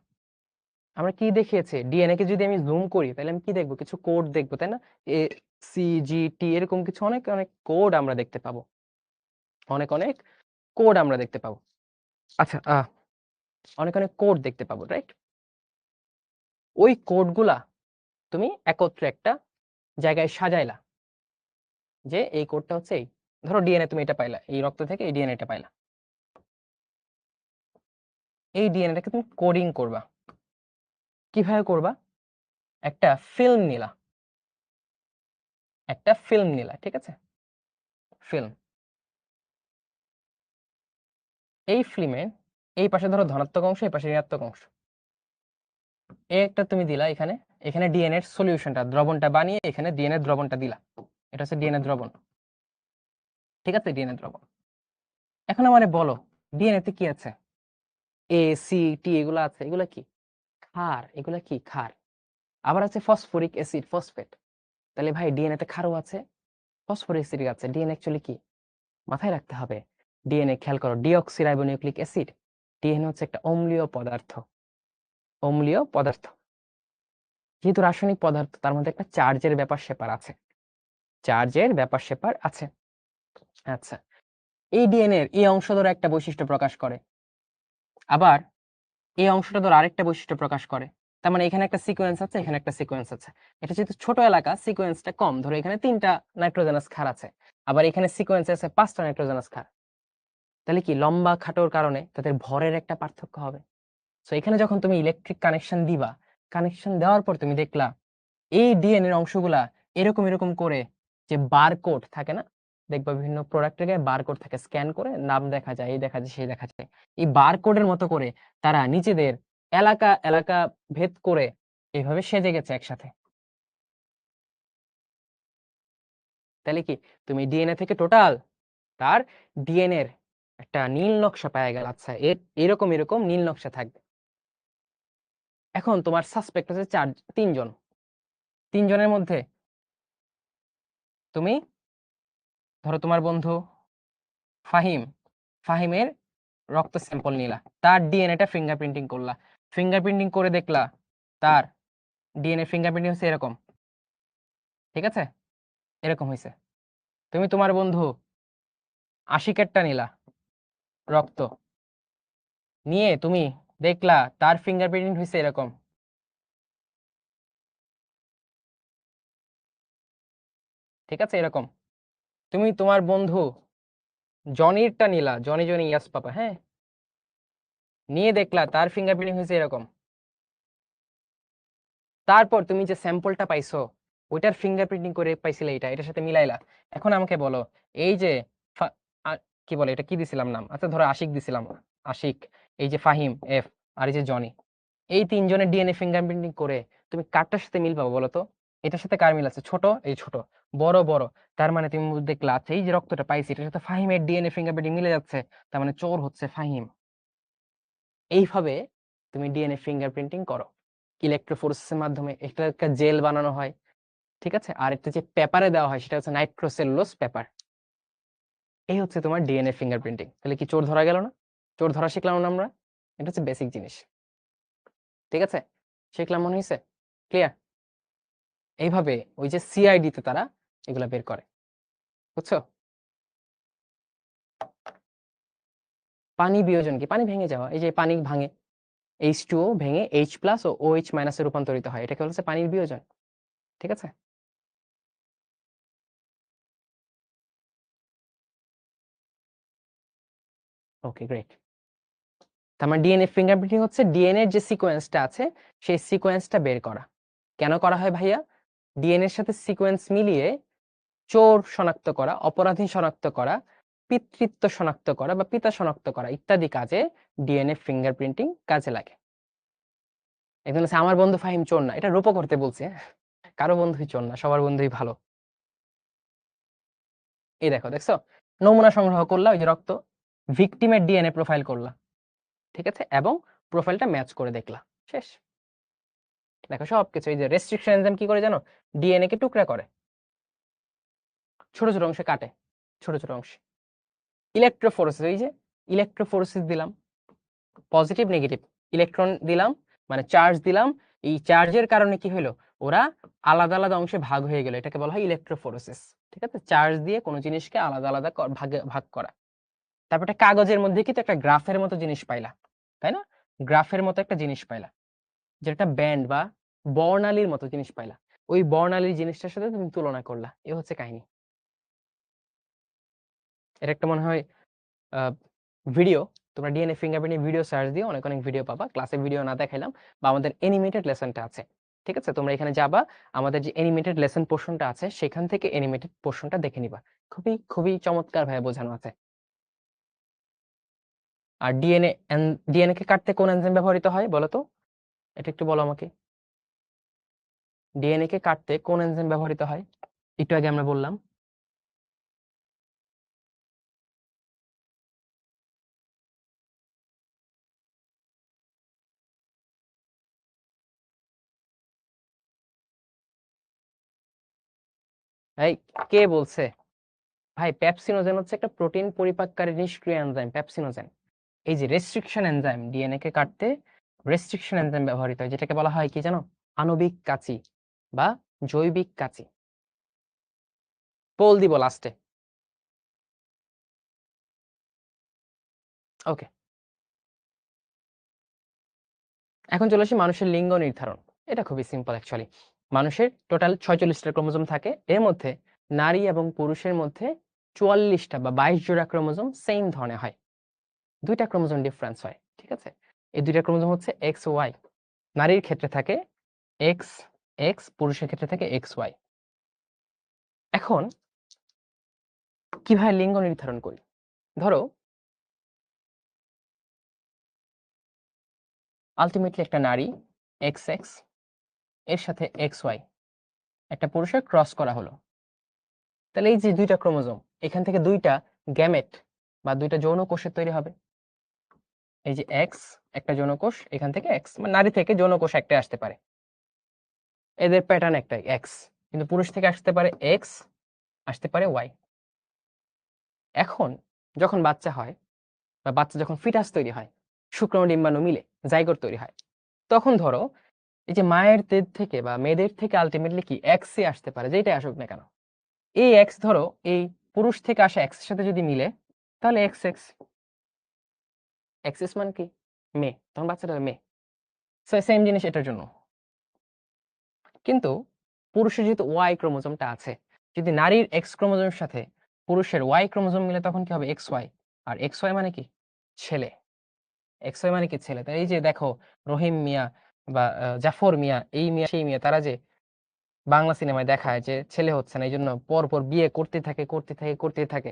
আমরা কি দেখিয়েছি? ডিএনএ কে যদি আমি জুম করি তাহলে আমি কি দেখবো? কিছু কোড দেখবো, তাই না? এ সি জি টি এরকম কিছু অনেক অনেক কোড আমরা দেখতে পাবো, অনেক অনেক কোড আমরা দেখতে পাবো। আচ্ছা, অনেক অনেক কোড দেখতে পাবো, রাইট? ওই কোডগুলা তুমি একত্রে একটা জায়গায় সাজাইলা, যে এই কোডটা হচ্ছে এই, ধরো ডিএনএ তুমি এটা পাইলা, এই রক্ত থেকে এই ডিএনএটা পাইলা। এই ডিএনএটাকে তুমি কোডিং করবা। কিভাবে করবা? একটা ফিল্ম নিলা, একটা ফিল্ম নিলা, ঠিক আছে, ফিল্ম। এই ফিল্মে এই পাশে ধরো ধনাত্মক অংশ, এই পাশে ঋণাত্মক অংশ, এই একটা তুমি দিলা এখানে, এখানে ডিএনএ এর সলিউশনটা, দ্রবণটা বানিয়ে এখানে ডিএনএ দ্রবণটা দিলা, এটা হচ্ছে ডিএনএ দ্রবণ। ঠিক আছে, ডিএনএ দ্রবণ। এখন আমারে বলো ডিএনএ তে কি আছে? এ সি টি এগুলো আছে, এগুলা কি? ক্ষার। এগুলা কি? ক্ষার। আবার আছে ফসফরিক অ্যাসিড, ফসফেট। তাহলে ভাই ডিএনএ তে ক্ষারও আছে, ফসফরিক অ্যাসিড আছে। ডিএনএ অ্যাকচুয়ালি কি মাথায় রাখতে হবে, ডিএনএ খেয়াল করো, ডিঅক্সিরাইবোনিউক্লিক অ্যাসিড। ডিএনএ হচ্ছে একটা অম্লীয় পদার্থ, অম্লীয় পদার্থ। যেহেতু রাসায়নিক পদার্থ তার মধ্যে একটা চার্জের ব্যাপার স্যাপার আছে, চার্জের ব্যাপার স্যাপার আছে। আচ্ছা, এই ডিএনএ এর এই অংশ ধরে একটা বৈশিষ্ট্য প্রকাশ করে, আবার এই অংশটা ধরে আরেকটা বৈশিষ্ট্য প্রকাশ করে। তার মানে এখানে একটা সিকোয়েন্স আছে, এখানে একটা সিকোয়েন্স আছে। এটা যেহেতু ছোট এলাকা, সিকোয়েন্সটা কম, ধরো এখানে 3টা নাইট্রোজেনাস ক্ষার আছে, আবার এখানে সিকোয়েন্স আছে 5টা নাইট্রোজেনাস ক্ষার। তাহলে কি লম্বা খাটোর কারণে তাদের ভরের একটা পার্থক্য হবে। সো এখানে যখন তুমি ইলেকট্রিক কানেকশন দিবা, কানেকশন দেওয়ার পর তুমি দেখলা এই ডিএনএ এর অংশগুলা এরকম এরকম করে, যে বারকোড থাকে না, দেখবা বিভিন্ন প্রোডাক্টের গায়ে বারকোড থাকে, স্ক্যান করে নাম দেখা যায়, এই দেখা যায়, সেই দেখা যায়। এই বারকোডের মতো করে তারা নিজেদের এলাকা এলাকা ভেদ করে এইভাবে সেজে গেছে একসাথে। তাহলে কি তুমি ডিএনএ থেকে টোটাল তার ডিএনএ এর একটা নীল নকশা পাওয়া গেল। আচ্ছা, এরকম এরকম নীল নকশা থাকবে। এখন তোমার সাসপেক্ট আছে 3 জন। 3 জনের মধ্যে তুমি ধরো তোমার বন্ধু ফাহিম, ফাহিমের রক্ত স্যাম্পল নিলা, তার ডিএনএটা ফিঙ্গারপ্রিন্টিং করলা, ফিঙ্গারপ্রিন্টিং করে দেখলা তার ডিএনএ ফিঙ্গারপ্রিন্টিং হচ্ছে এরকম, ঠিক আছে, এরকম হয়েছে। তুমি তোমার বন্ধু আশিকেরটা নিলা রক্ত, নিয়ে তুমি দেখলা তার ফিঙ্গারপ্রিন্টিং হয়েছে এরকম, ঠিক আছে, এরকম। তুমি তোমার বন্ধু জনিরটা নিলা, জনি জনি ইয়াস পাপা, হ্যাঁ, নিয়ে দেখলা তার ফিঙ্গারপ্রিন্টিং হয়েছে এরকম। তারপর তুমি যে স্যাম্পলটা পাইছো ওইটার ফিঙ্গারপ্রিন্টিং করে পাইছিলে, এটার সাথে মিলাইলা। এখন আমাকে বলো, এই যে ফা- কি বলে এটা, কি দিছিলাম নাম, আচ্ছা ধরো আশিক দিছিলাম, আশিক, এই যে ফাহিম এফ, আর এই যে জনি, এই 3 জনের ডিএনএ ফিঙ্গারপ্রিন্টিং করে তুমি কারটার সাথে মিল পাবো বলো তো? এটার সাথে কার মিল আছে? ছোট, এই ছোট, বড় বড়। তার মানে তুমি দেখলা আচ্ছা এই যে রক্তটা পাইছি এটার সাথে ফাহিমের ডিএনএ ফিঙ্গারপ্রিন্টিং মিলে যাচ্ছে, তার মানে চোর হচ্ছে ফাহিম। এইভাবে তুমি ডিএনএ ফিঙ্গারপ্রিন্টিং করো ইলেকট্রোফোরেসিসের মাধ্যমে। একটা জেল বানানো হয়, ঠিক আছে, আর একটা যে পেপারে দেওয়া হয় সেটা হচ্ছে নাইট্রোসেলুলোজ পেপার। এই হচ্ছে তোমার ডিএনএ ফিঙ্গারপ্রিন্টিং। তাহলে কি চোর ধরা গেল না? চোর ধরা শিখলাম না আমরা? এটা হচ্ছে বেসিক জিনিস, ঠিক আছে, শিখলাম মনে হয়েছে? ক্লিয়ার? এইভাবে ওই যে সিআইডি তে তারা এগুলা বের করে, বুঝছো? পানি বিয়োজন কি? পানি ভেঙে যাওয়া, এই যে পানি ভাঙে, H2O ভেঙে H+ ও OH- এ রূপান্তরিত হয়, এটাকে হচ্ছে পানির বিয়োজন, ঠিক আছে। ওকে, গ্রেট। তার মানে ডিএনএ ফিঙ্গারপ্রিন্টিং হচ্ছে ডিএনএ এর যে সিকোয়েন্সটা আছে সেই সিকোয়েন্সটা বের করা। কেন করা হয় ভাইয়া? ডিএনএ এর সাথে সিকোয়েন্স মিলিয়ে চোর শনাক্ত করা, অপরাধী শনাক্ত করা, পিতৃত্ব শনাক্ত করা বা পিতা শনাক্ত করা ইত্যাদি কাজে ডিএনএ ফিঙ্গারপ্রিন্টিং কাজে লাগে। এখানে হচ্ছে আমার বন্ধু ফাহিম চোর না, এটা রূপক করতে বলছে, কারো বন্ধুই চোর না, সবার বন্ধুই ভালো। এই দেখো, দেখছো, নমুনা সংগ্রহ করলা, ওই যে রক্ত, ভিকটিমের ডিএনএ প্রোফাইল করলা, ঠিক আছে, এবং প্রোফাইলটা ম্যাচ করে দেখলা, শেষ। দেখো সবকিছু, এই যে রেস্ট্রিকশন এনজাইম কি করে জানো? ডিএনএ কে টুকরা করে, ছোট ছোট অংশে কাটে, ছোট ছোট অংশে। ইলেকট্রোফোরেসিস, এই যে ইলেকট্রোফোরেসিস দিলাম, পজিটিভ নেগেটিভ ইলেকট্রন দিলাম, মানে চার্জ দিলাম, এই চার্জের কারণে কি হলো, ওরা আলাদা আলাদা অংশে ভাগ হয়ে গেল, এটাকে বলা হয় ইলেকট্রোফোরেসিস, ঠিক আছে, চার্জ দিয়ে কোনো জিনিসকে আলাদা আলাদা ভাগে ভাগ করা। তারপর একটা কাগজের মধ্যে কিন্তু একটা গ্রাফের মতো জিনিস পাইলা, তাই না? গ্রাফের মতো একটা জিনিস পাইলা, যেটা ব্যান্ড বা বর্ণালীর মতো জিনিস পাইলা, ওই বর্ণালীর জিনিসটার সাথে তুমি তুলনা করলা, এ হচ্ছে কাহিনী। এটা একটা মনে হয় ভিডিও, তোমরা ডিএনএ ফিঙ্গারপ্রিন্টিং ভিডিও সার্চ দিয়ে অনেক অনেক ভিডিও পাবা, ক্লাসে ভিডিও না দেখাইলাম, বা আমাদের এনিমেটেড লেসনটা আছে, ঠিক আছে, তোমরা এখানে যাবা, আমাদের যে এনিমেটেড লেসন পোর্শনটা আছে সেখান থেকে এনিমেটেড পোর্শনটা দেখে নিবা, খুবই খুবই চমৎকার ভাবে বোঝানো আছে। আর ডিএনএ কে কাটতে কোন এনজাইম ব্যবহৃত হয় বলো তো? এটা একটু বলো আমাকে, ডিএনএ কে কাটতে কোন এনজাইম ব্যবহৃত হয়? একটু আগে আমরা বললাম। ভাই কে বলছে? ভাই পেপসিনোজেন হচ্ছে একটা প্রোটিন পরিপাককারী নিষ্ক্রিয় এনজাইম পেপসিনোজেন। এই যে রেস্ট্রিকশন এনজাইম, ডিএনএ কে কাটতে রেস্ট্রিকশন এনজাইম ব্যবহৃত হয়, যেটাকে বলা হয় কি জানো? আণবিক কাঁচি বা জৈবিক কাঁচি। পোল দিব লাস্টে। ওকে, এখন চলে আসি মানুষের লিঙ্গ নির্ধারণ। এটা খুবই সিম্পল অ্যাকচুয়ালি। মানুষের টোটাল 46টা ক্রোমোজোম থাকে, এর মধ্যে নারী এবং পুরুষের মধ্যে 44টা বা 22 জোড়া ক্রোমোজোম সেম ধরনের হয়, 2টা ক্রোমোজোম ডিফারেন্স হয়। ঠিক আছে, এই 2টা ক্রোমোজোম হচ্ছে এক্স ওয়াই। নারীর ক্ষেত্রে থাকে এক্স এক্স, পুরুষের ক্ষেত্রে থাকে এক্স ওয়াই। এখন কিভাবে লিঙ্গ নির্ধারণ করি? ধরো আলটিমেটলি একটা নারী এক্স এক্স এর সাথে এক্স ওয়াই, একটা পুরুষের ক্রস করা হলো। তাহলে এই যে 2টা ক্রোমোজোম, এখান থেকে 2টা গ্যামেট বা 2টা যৌন কোষের তৈরি হবে। এই যে এক্স একটা যৌন কোষ, এখান থেকে এক্স মানে নারী থেকে যৌন কোষ একটা আসতে পারে, এদের প্যাটার্ন একটাই এক্স। কিন্তু পুরুষ থেকে আসতে পারে এক্স, আসতে পারে ওয়াই। এখন যখন বাচ্চা হয় বা বাচ্চা যখন ফিটাস তৈরি হয়, শুক্রাণু ডিম্বাণু মিলে জাইগোট তৈরি হয়, তখন ধরো এই যে মায়ের দুধ থেকে বা মেয়েদের থেকে আলটিমেটলি কি এক্সই আসতে পারে, যেটাই আসুক না কেন। এই এক্স ধরো এই পুরুষ থেকে আসা এক্স এর সাথে যদি মিলে, তাহলে এক্স এক্স এক্সিস মানে কি মেয়ে, তখন বাচ্চাটা হবে মেয়ে। সেম জিনিস এটার জন্য। কিন্তু পুরুষের যেহেতু ওয়াই ক্রোমোজোমটা আছে, যদি নারীর এক্স ক্রোমোজোমের সাথে পুরুষের ওয়াই ক্রোমোজোম মিলে, তখন কি হবে এক্স ওয়াই। আর এক্স ওয়াই মানে কি ছেলে, এক্স ওয়াই মানে কি ছেলে। তাই এই যে দেখো রহিম মিয়া বা জাফর মিয়া, এই মিয়া সেই মিয়া, তারা যে বাংলা সিনেমায় দেখায় যে ছেলে হচ্ছে না, এই জন্য পর পর বিয়ে করতে থাকে করতে থাকে করতে থাকে,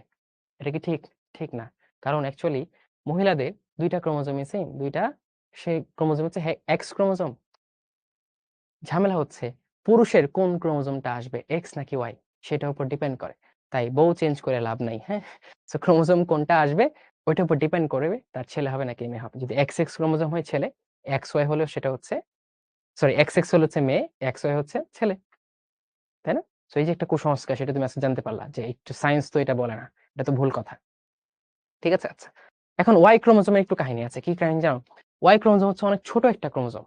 এটা কি ঠিক? ঠিক না। কারণ অ্যাকচুয়ালি মহিলাদের 2টা ক্রোমোজোমই সেম, 2টা সেই ক্রোমোজোম হচ্ছে এক্স ক্রোমোজোম। ঝামেলা হচ্ছে পুরুষের কোন ক্রোমোজোমটা আসবে, এক্স নাকি ওয়াই, সেটার উপর ডিপেন্ড করে। তাই বউ চেঞ্জ করে লাভ নাই, হ্যাঁ। সো ক্রোমোজোম কোনটা আসবে ওইটার উপর ডিপেন্ড করবে তার ছেলে হবে নাকি মেয়ে হবে। যদি এক্স এক্স ক্রোমোজোম হয় ছেলে, এক্স ওয়াই হলেও সেটা হচ্ছে, সরি এক্স এক্স হলে হচ্ছে মেয়ে, এক্স ওয়াই হচ্ছে ছেলে, তাই না? তো এই যে একটা কুসংস্কার, সেটা তুমি আজকে জানতে পারলা যে একটু সায়েন্স তো এটা বলে না, এটা তো ভুল কথা। ঠিক আছে, আচ্ছা। এখন ওয়াই ক্রোমোজোমের একটু কাহিনী আছে। কি কাহিনী জানো? ওয়াই ক্রোমোজোম হচ্ছে অনেক ছোট একটা ক্রোমোজোম।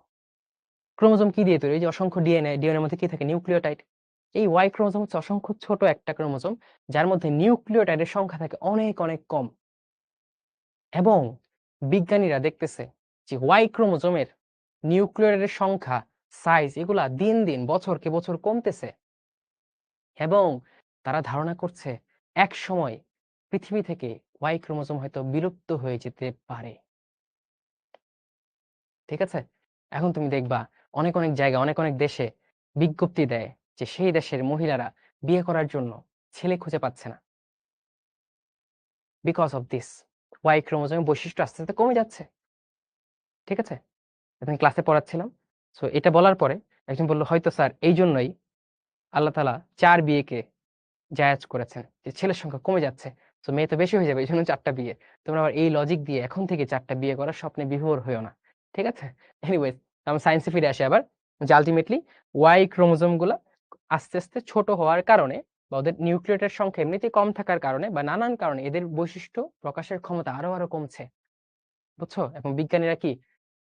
ক্রোমোজোম কি দিয়ে তৈরি? এই যে অসংখ্য ডিএনএ, ডিএনএর মধ্যে কি থাকে? নিউক্লিওটাইড। এই ওয়াই ক্রোমোজোম হচ্ছে অসংখ্য ছোট একটা ক্রোমোজোম, যার মধ্যে নিউক্লিওটাইডের সংখ্যা থাকে অনেক অনেক কম। এবং বিজ্ঞানীরা দেখতেছে যে ওয়াই ক্রোমোজোমের নিউক্লিওটাইডের সংখ্যা, সাইজ, এগুলা দিন দিন বছরকে বছর কমতেছে। এবং তারা ধারণা করছে এক সময় পৃথিবী থেকে ওয়াই ক্রোমোজোম হয়তো বিলুপ্ত হয়ে যেতে পারে। ঠিক আছে, এখন তুমি দেখবা অনেক অনেক জায়গায় অনেক অনেক দেশে বিজ্ঞপ্তি দেয় যে সেই দেশের মহিলারা বিয়ে করার জন্য ছেলে খুঁজে পাচ্ছে না, বিকজ অফ দিস ওয়াই ক্রোমোজোমের বৈশিষ্ট্য আস্তে আস্তে কমে যাচ্ছে। ঠিক আছে, আমি ক্লাসে পড়াচ্ছিলাম, সো এটা বলার পরে একজন বলল হয়তো স্যার এই জন্যই আল্লাহ তাআলা 4 বিয়েকে জায়েজ করেছেন, যে ছেলের সংখ্যা কমে যাচ্ছে, তো মেয়ে তো বেশি হয়ে যাবে, এই জন্য 4টা বিয়ে। তোমরা আবার এই লজিক দিয়ে এখন থেকে 4টা বিয়ে করার স্বপ্নে বিভোর হইও না। ঠিক আছে, এনিওয়েজ আমরা সায়েন্সে ফিরে আসি আবার, যে আলটিমেটলি ওয়াই ক্রোমোজোম গুলা আস্তে আস্তে ছোট হওয়ার কারণে বা ওদের নিউক্লিয়েটের সংখ্যা এমনিতেই কম থাকার কারণে বা নানান কারণে এদের বৈশিষ্ট্য প্রকাশের ক্ষমতা আরো আরো কমছে। বুঝছো? এবং বিজ্ঞানীরা কি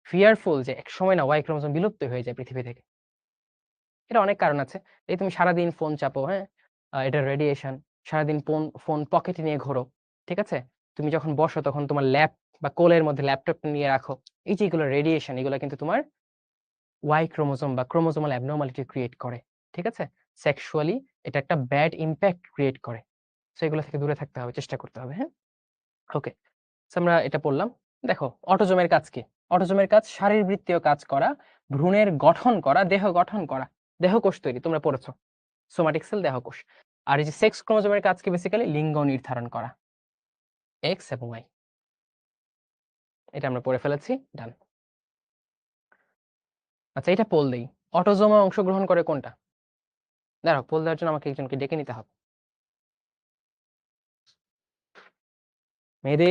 ফিয়ারফুল যে এক সময় না ওয়াই ক্রোমোজোম বিলুপ্ত হয়ে যায় পৃথিবী থেকে। এটা অনেক কারণ আছে। এই তুমি সারাদিন ফোন চাপো, হ্যাঁ? এটা রেডিয়েশন। সারাদিন ফোন পকেটে নিয়ে ঘোরো। ঠিক আছে? তুমি যখন বসো তখন তোমার ল্যাপ বা কোলের মধ্যে ল্যাপটপ নিয়ে রাখো। এই যে এগুলো রেডিয়েশন, এগুলো কিন্তু তোমার ওয়াই ক্রোমোজোম বা ক্রোমোজোমাল অ্যাবনরমালিটি ক্রিয়েট করে। ঠিক আছে? সেক্সুয়ালি এটা একটা ব্যাড ইমপ্যাক্ট ক্রিয়েট করে। সো এগুলো থেকে দূরে থাকতে হবে, চেষ্টা করতে হবে, হ্যাঁ? ওকে। সো আমরা এটা পড়লাম। দেখো অটোজোমের কাজ কি? অটোজোমের কাজ শারীরবৃত্তীয় কাজ করা, ভ্রূণের গঠন করা, দেহ গঠন করা, দেহকোষ তৈরি, তোমরা পড়েছো। Somatic sell, দেহকোষ। আর এই যে সেক্স ক্রোমোজোমের কাজ কি? বেসিক্যালি লিঙ্গ নির্ধারণ করা, এক্স এবং ওয়াই। এটা আমরা পড়ে ফেলেছি, ডান। আচ্ছা এটা পোল দেই, অটোজোমে অংশগ্রহণ করে কোনটা? দাঁড়াও, পোল দেওয়ার জন্য আমাকে একজনকে ডেকে নিতে হবে। মেহেদী।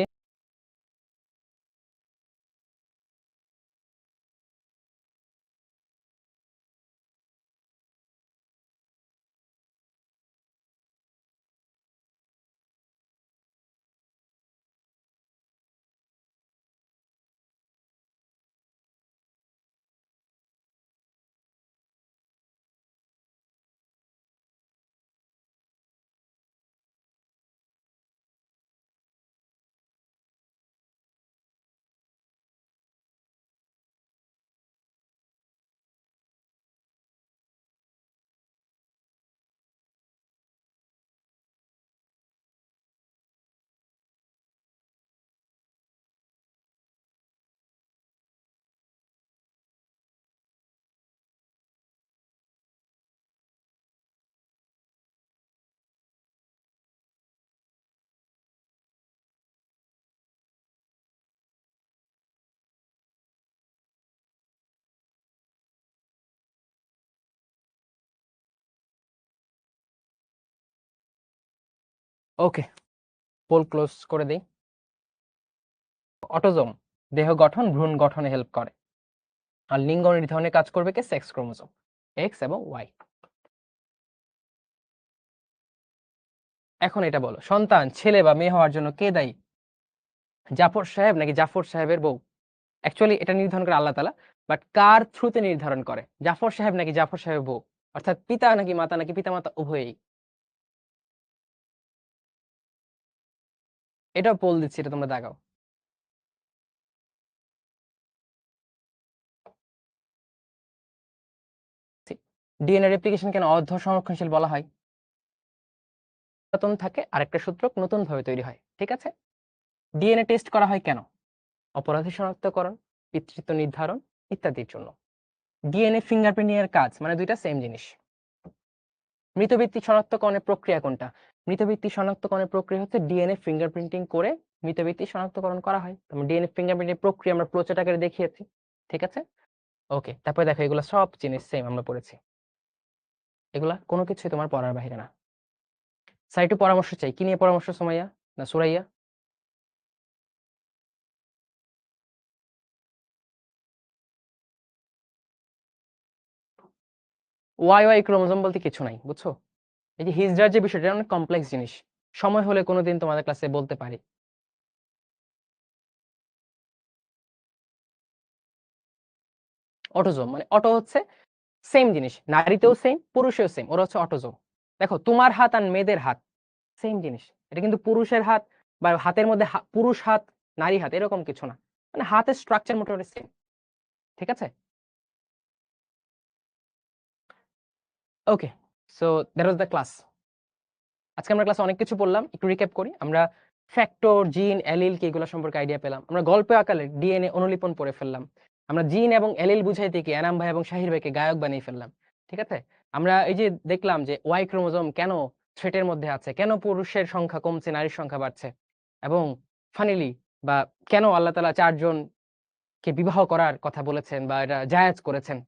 ওকে, পোল ক্লোজ করে দেই। অটোজোম দেহ গঠন, ভ্রূণ গঠনে হেল্প করে। আর লিঙ্গ নির্ধারণে কাজ করবে কে? সেক্স ক্রোমোজোম, এক্স এবং ওয়াই। এখন এটা বলো, সন্তান ছেলে বা মেয়ে হওয়ার জন্য কে দায়ী? জাফর সাহেব নাকি জাফর সাহেবের বউ? অ্যাকচুয়ালি এটা নির্ধারণ করে আল্লাহ তাআলা, বাট কার থ্রুতে নির্ধারণ করে? জাফর সাহেব নাকি জাফর সাহেবের বউ? অর্থাৎ পিতা নাকি মাতা নাকি পিতামাতা উভয়ই? এটাও পোল দিচ্ছি, এটা তোমরা দাগাও। ডিএনএ রেপ্লিকেশন কেন অর্ধ সংরক্ষণশীল বলা হয়? পুরাতন থাকে, আরেকটা সূত্রক নতুন ভাবে তৈরি হয়। ঠিক আছে। ডিএনএ টেস্ট করা হয় কেন? অপরাধী শনাক্তকরণ, পিতৃত্ব নির্ধারণ ইত্যাদির জন্য। ডিএনএ ফিঙ্গারপ্রিন্টিং এর কাজ মানে দুইটা সেম জিনিস। মৃত ব্যক্তি শনাক্তকরণের প্রক্রিয়া কোনটা? মৃত ব্যক্তি শনাক্তকরণের প্রক্রিয়া হচ্ছে ডিএনএ ফিঙ্গারপ্রিন্টিং করে মৃত ব্যক্তি শনাক্তকরণ করা হয়। ডিএনএ ফিঙ্গারপ্রিন্টের প্রক্রিয়া আমরা ফ্লোচার্ট আকারে দেখিয়েছি। ঠিক আছে। ওকে, তারপরে দেখো এগুলো সব জিনিস সেম আমরা পড়েছি। এগুলা কোনো কিছুই তোমার পড়ার বাইরে না। স্যার একটু পরামর্শ চাই। কি নিয়ে পরামর্শ সুমাইয়া না সুরাইয়া? ওয়াই ক্রোমোজোম বলতে কিছু নাই, বুঝছো? এই যে হিজড়ার যে বিষয়টা অনেক কমপ্লেক্স জিনিস। সময় হলে কোনোদিন তোমাদের ক্লাসে বলতে পারি। অটোজোম মানে অটো হচ্ছে সেম জিনিস, নারীতেও সেম পুরুষেও সেম, ওরা হচ্ছে অটোজোম। দেখো তোমার হাত আর মেয়েদের হাত সেম জিনিস, এটা কিন্তু পুরুষের হাত বা হাতের মধ্যে পুরুষ হাত নারী হাত এরকম কিছু না, মানে হাতের স্ট্রাকচার মোটামুটি সেম। ঠিক আছে। Okay, so that was the class. আজকে আমরা ক্লাসে অনেক কিছু পড়লাম, একটু রিক্যাপ করি। আমরা ফ্যাক্টর, জিন, অ্যালিল কি এগুলো সম্পর্কে আইডিয়া পেলাম। আমরা গল্পে আকারে ডিএনএ অনুলিপন পড়ে ফেললাম। আমরা জিন এবং অ্যালিল বুঝাইতে কি এনাম ভাই এবং শাহির ভাইকে গায়ক বানিয়ে ফেললাম। ঠিক আছে। আমরা এই যে দেখলাম যে ওয়াই ক্রোমোজোম কেন থ্রেটের মধ্যে আছে, কেন পুরুষের সংখ্যা কমছে নারীর সংখ্যা বাড়ছে, এবং ফাইনালি বা কেন আল্লাহ তাআলা 4 জনকে বিবাহ করার কথা বলেছেন বা এটা জায়েজ করেছেন,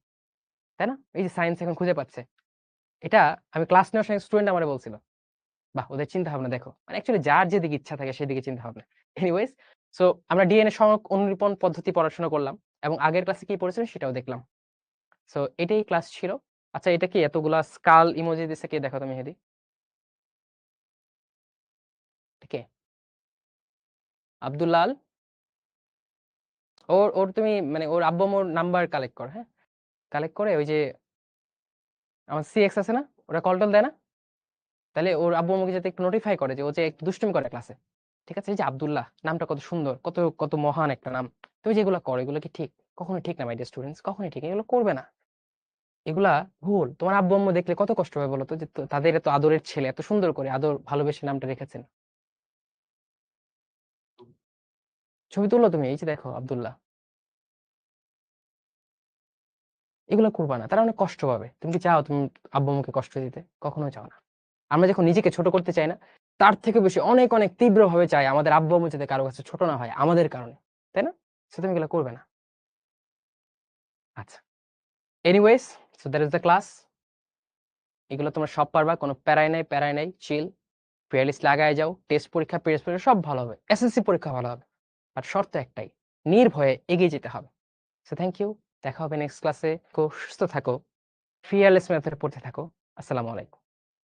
তাই না? এই যে সায়েন্স এখন খুঁজে পাচ্ছে। এটা আমি ক্লাস নেওয়ার সময় স্টুডেন্ট আমারে বলছিল। বাহ! ওদের চিন্তা ভাবনা দেখো। মানে অ্যাকচুয়ালি যার যেদিকে ইচ্ছা থাকে সেদিকে চিন্তা ভাবনা। এনিওয়েজ, সো আমরা ডিএনএ সংরক অনুলিপন পদ্ধতি পড়াশোনা করলাম এবং আগের ক্লাসে কি পড়েছিলাম সেটাও দেখলাম। সো এটাই ক্লাস ছিল। আচ্ছা, এটা কি এতগুলা স্কাল ইমোজি দিছে, কে দেখো তো মেহেদী? এটা কে? আব্দুল্লাহ আল? ওর ওর তুমি মানে ওর আব্বু-আম্মুর নাম্বার কালেক্ট করো, হ্যাঁ? কালেক্ট করে ওই যে আমার সিএক্স আছে না? ওরা কল-টল দেয় না? তাইলে ওর আব্বু-আম্মুকে যাতে একটু নোটিফাই করে যে ও যে একটু দুষ্টুমি করে ক্লাসে। ঠিক আছে? এই যে আব্দুল্লাহ নামটা কত সুন্দর, কত কত মহান একটা নাম। তুমি যেগুলা করো এগুলো কি ঠিক? কখনোই ঠিক না মাই ডিয়ার স্টুডেন্টস, কখনোই ঠিক না। এগুলো করবে না। এগুলা ভুল। তোমার আব্বু-আম্মু দেখলে কত কষ্ট হবে বলো তো? যে তাদের এত আদরের ছেলে এত সুন্দর করে আদর ভালোবেসে নামটা রেখেছেন। ছবি তুললো তুমি? এই যে দেখো আব্দুল্লাহ। এগুলো করবা না। তারা অনেক কষ্ট পাবে। তুমি কি চাও তুমি আব্বু-আম্মুকে কষ্ট দিতে? কখনোই চাও না। আমরা যখন নিজেকে ছোট করতে চাই না, তার থেকে বেশি অনেক, অনেক তীব্রভাবে চাই আমাদের আব্বু-আম্মু যাতে কারো কাছে ছোট না হয় আমাদের কারণে। তাই না? সো তুমি এগুলো করবে না। আচ্ছা। Anyways, so that is the class. এগুলো তোমরা সব পারবা। কোনো প্যারাই নাই, প্যারাই নাই। চিল। ফেয়ারলিস্ট লাগায় যাও। টেস্ট পরীক্ষা, পেস পরীক্ষা সব ভালো হবে। এসএসসি পরীক্ষা ভালো হবে। আর শর্ত একটাই, নির্ভয়ে এগিয়ে যেতে হবে। So thank you. দেখা হবে নেক্সট ক্লাসে। সুস্থ থাকো। ফিয়ারলেস মেথড পড়তে থাকো। আসসালামু আলাইকুম।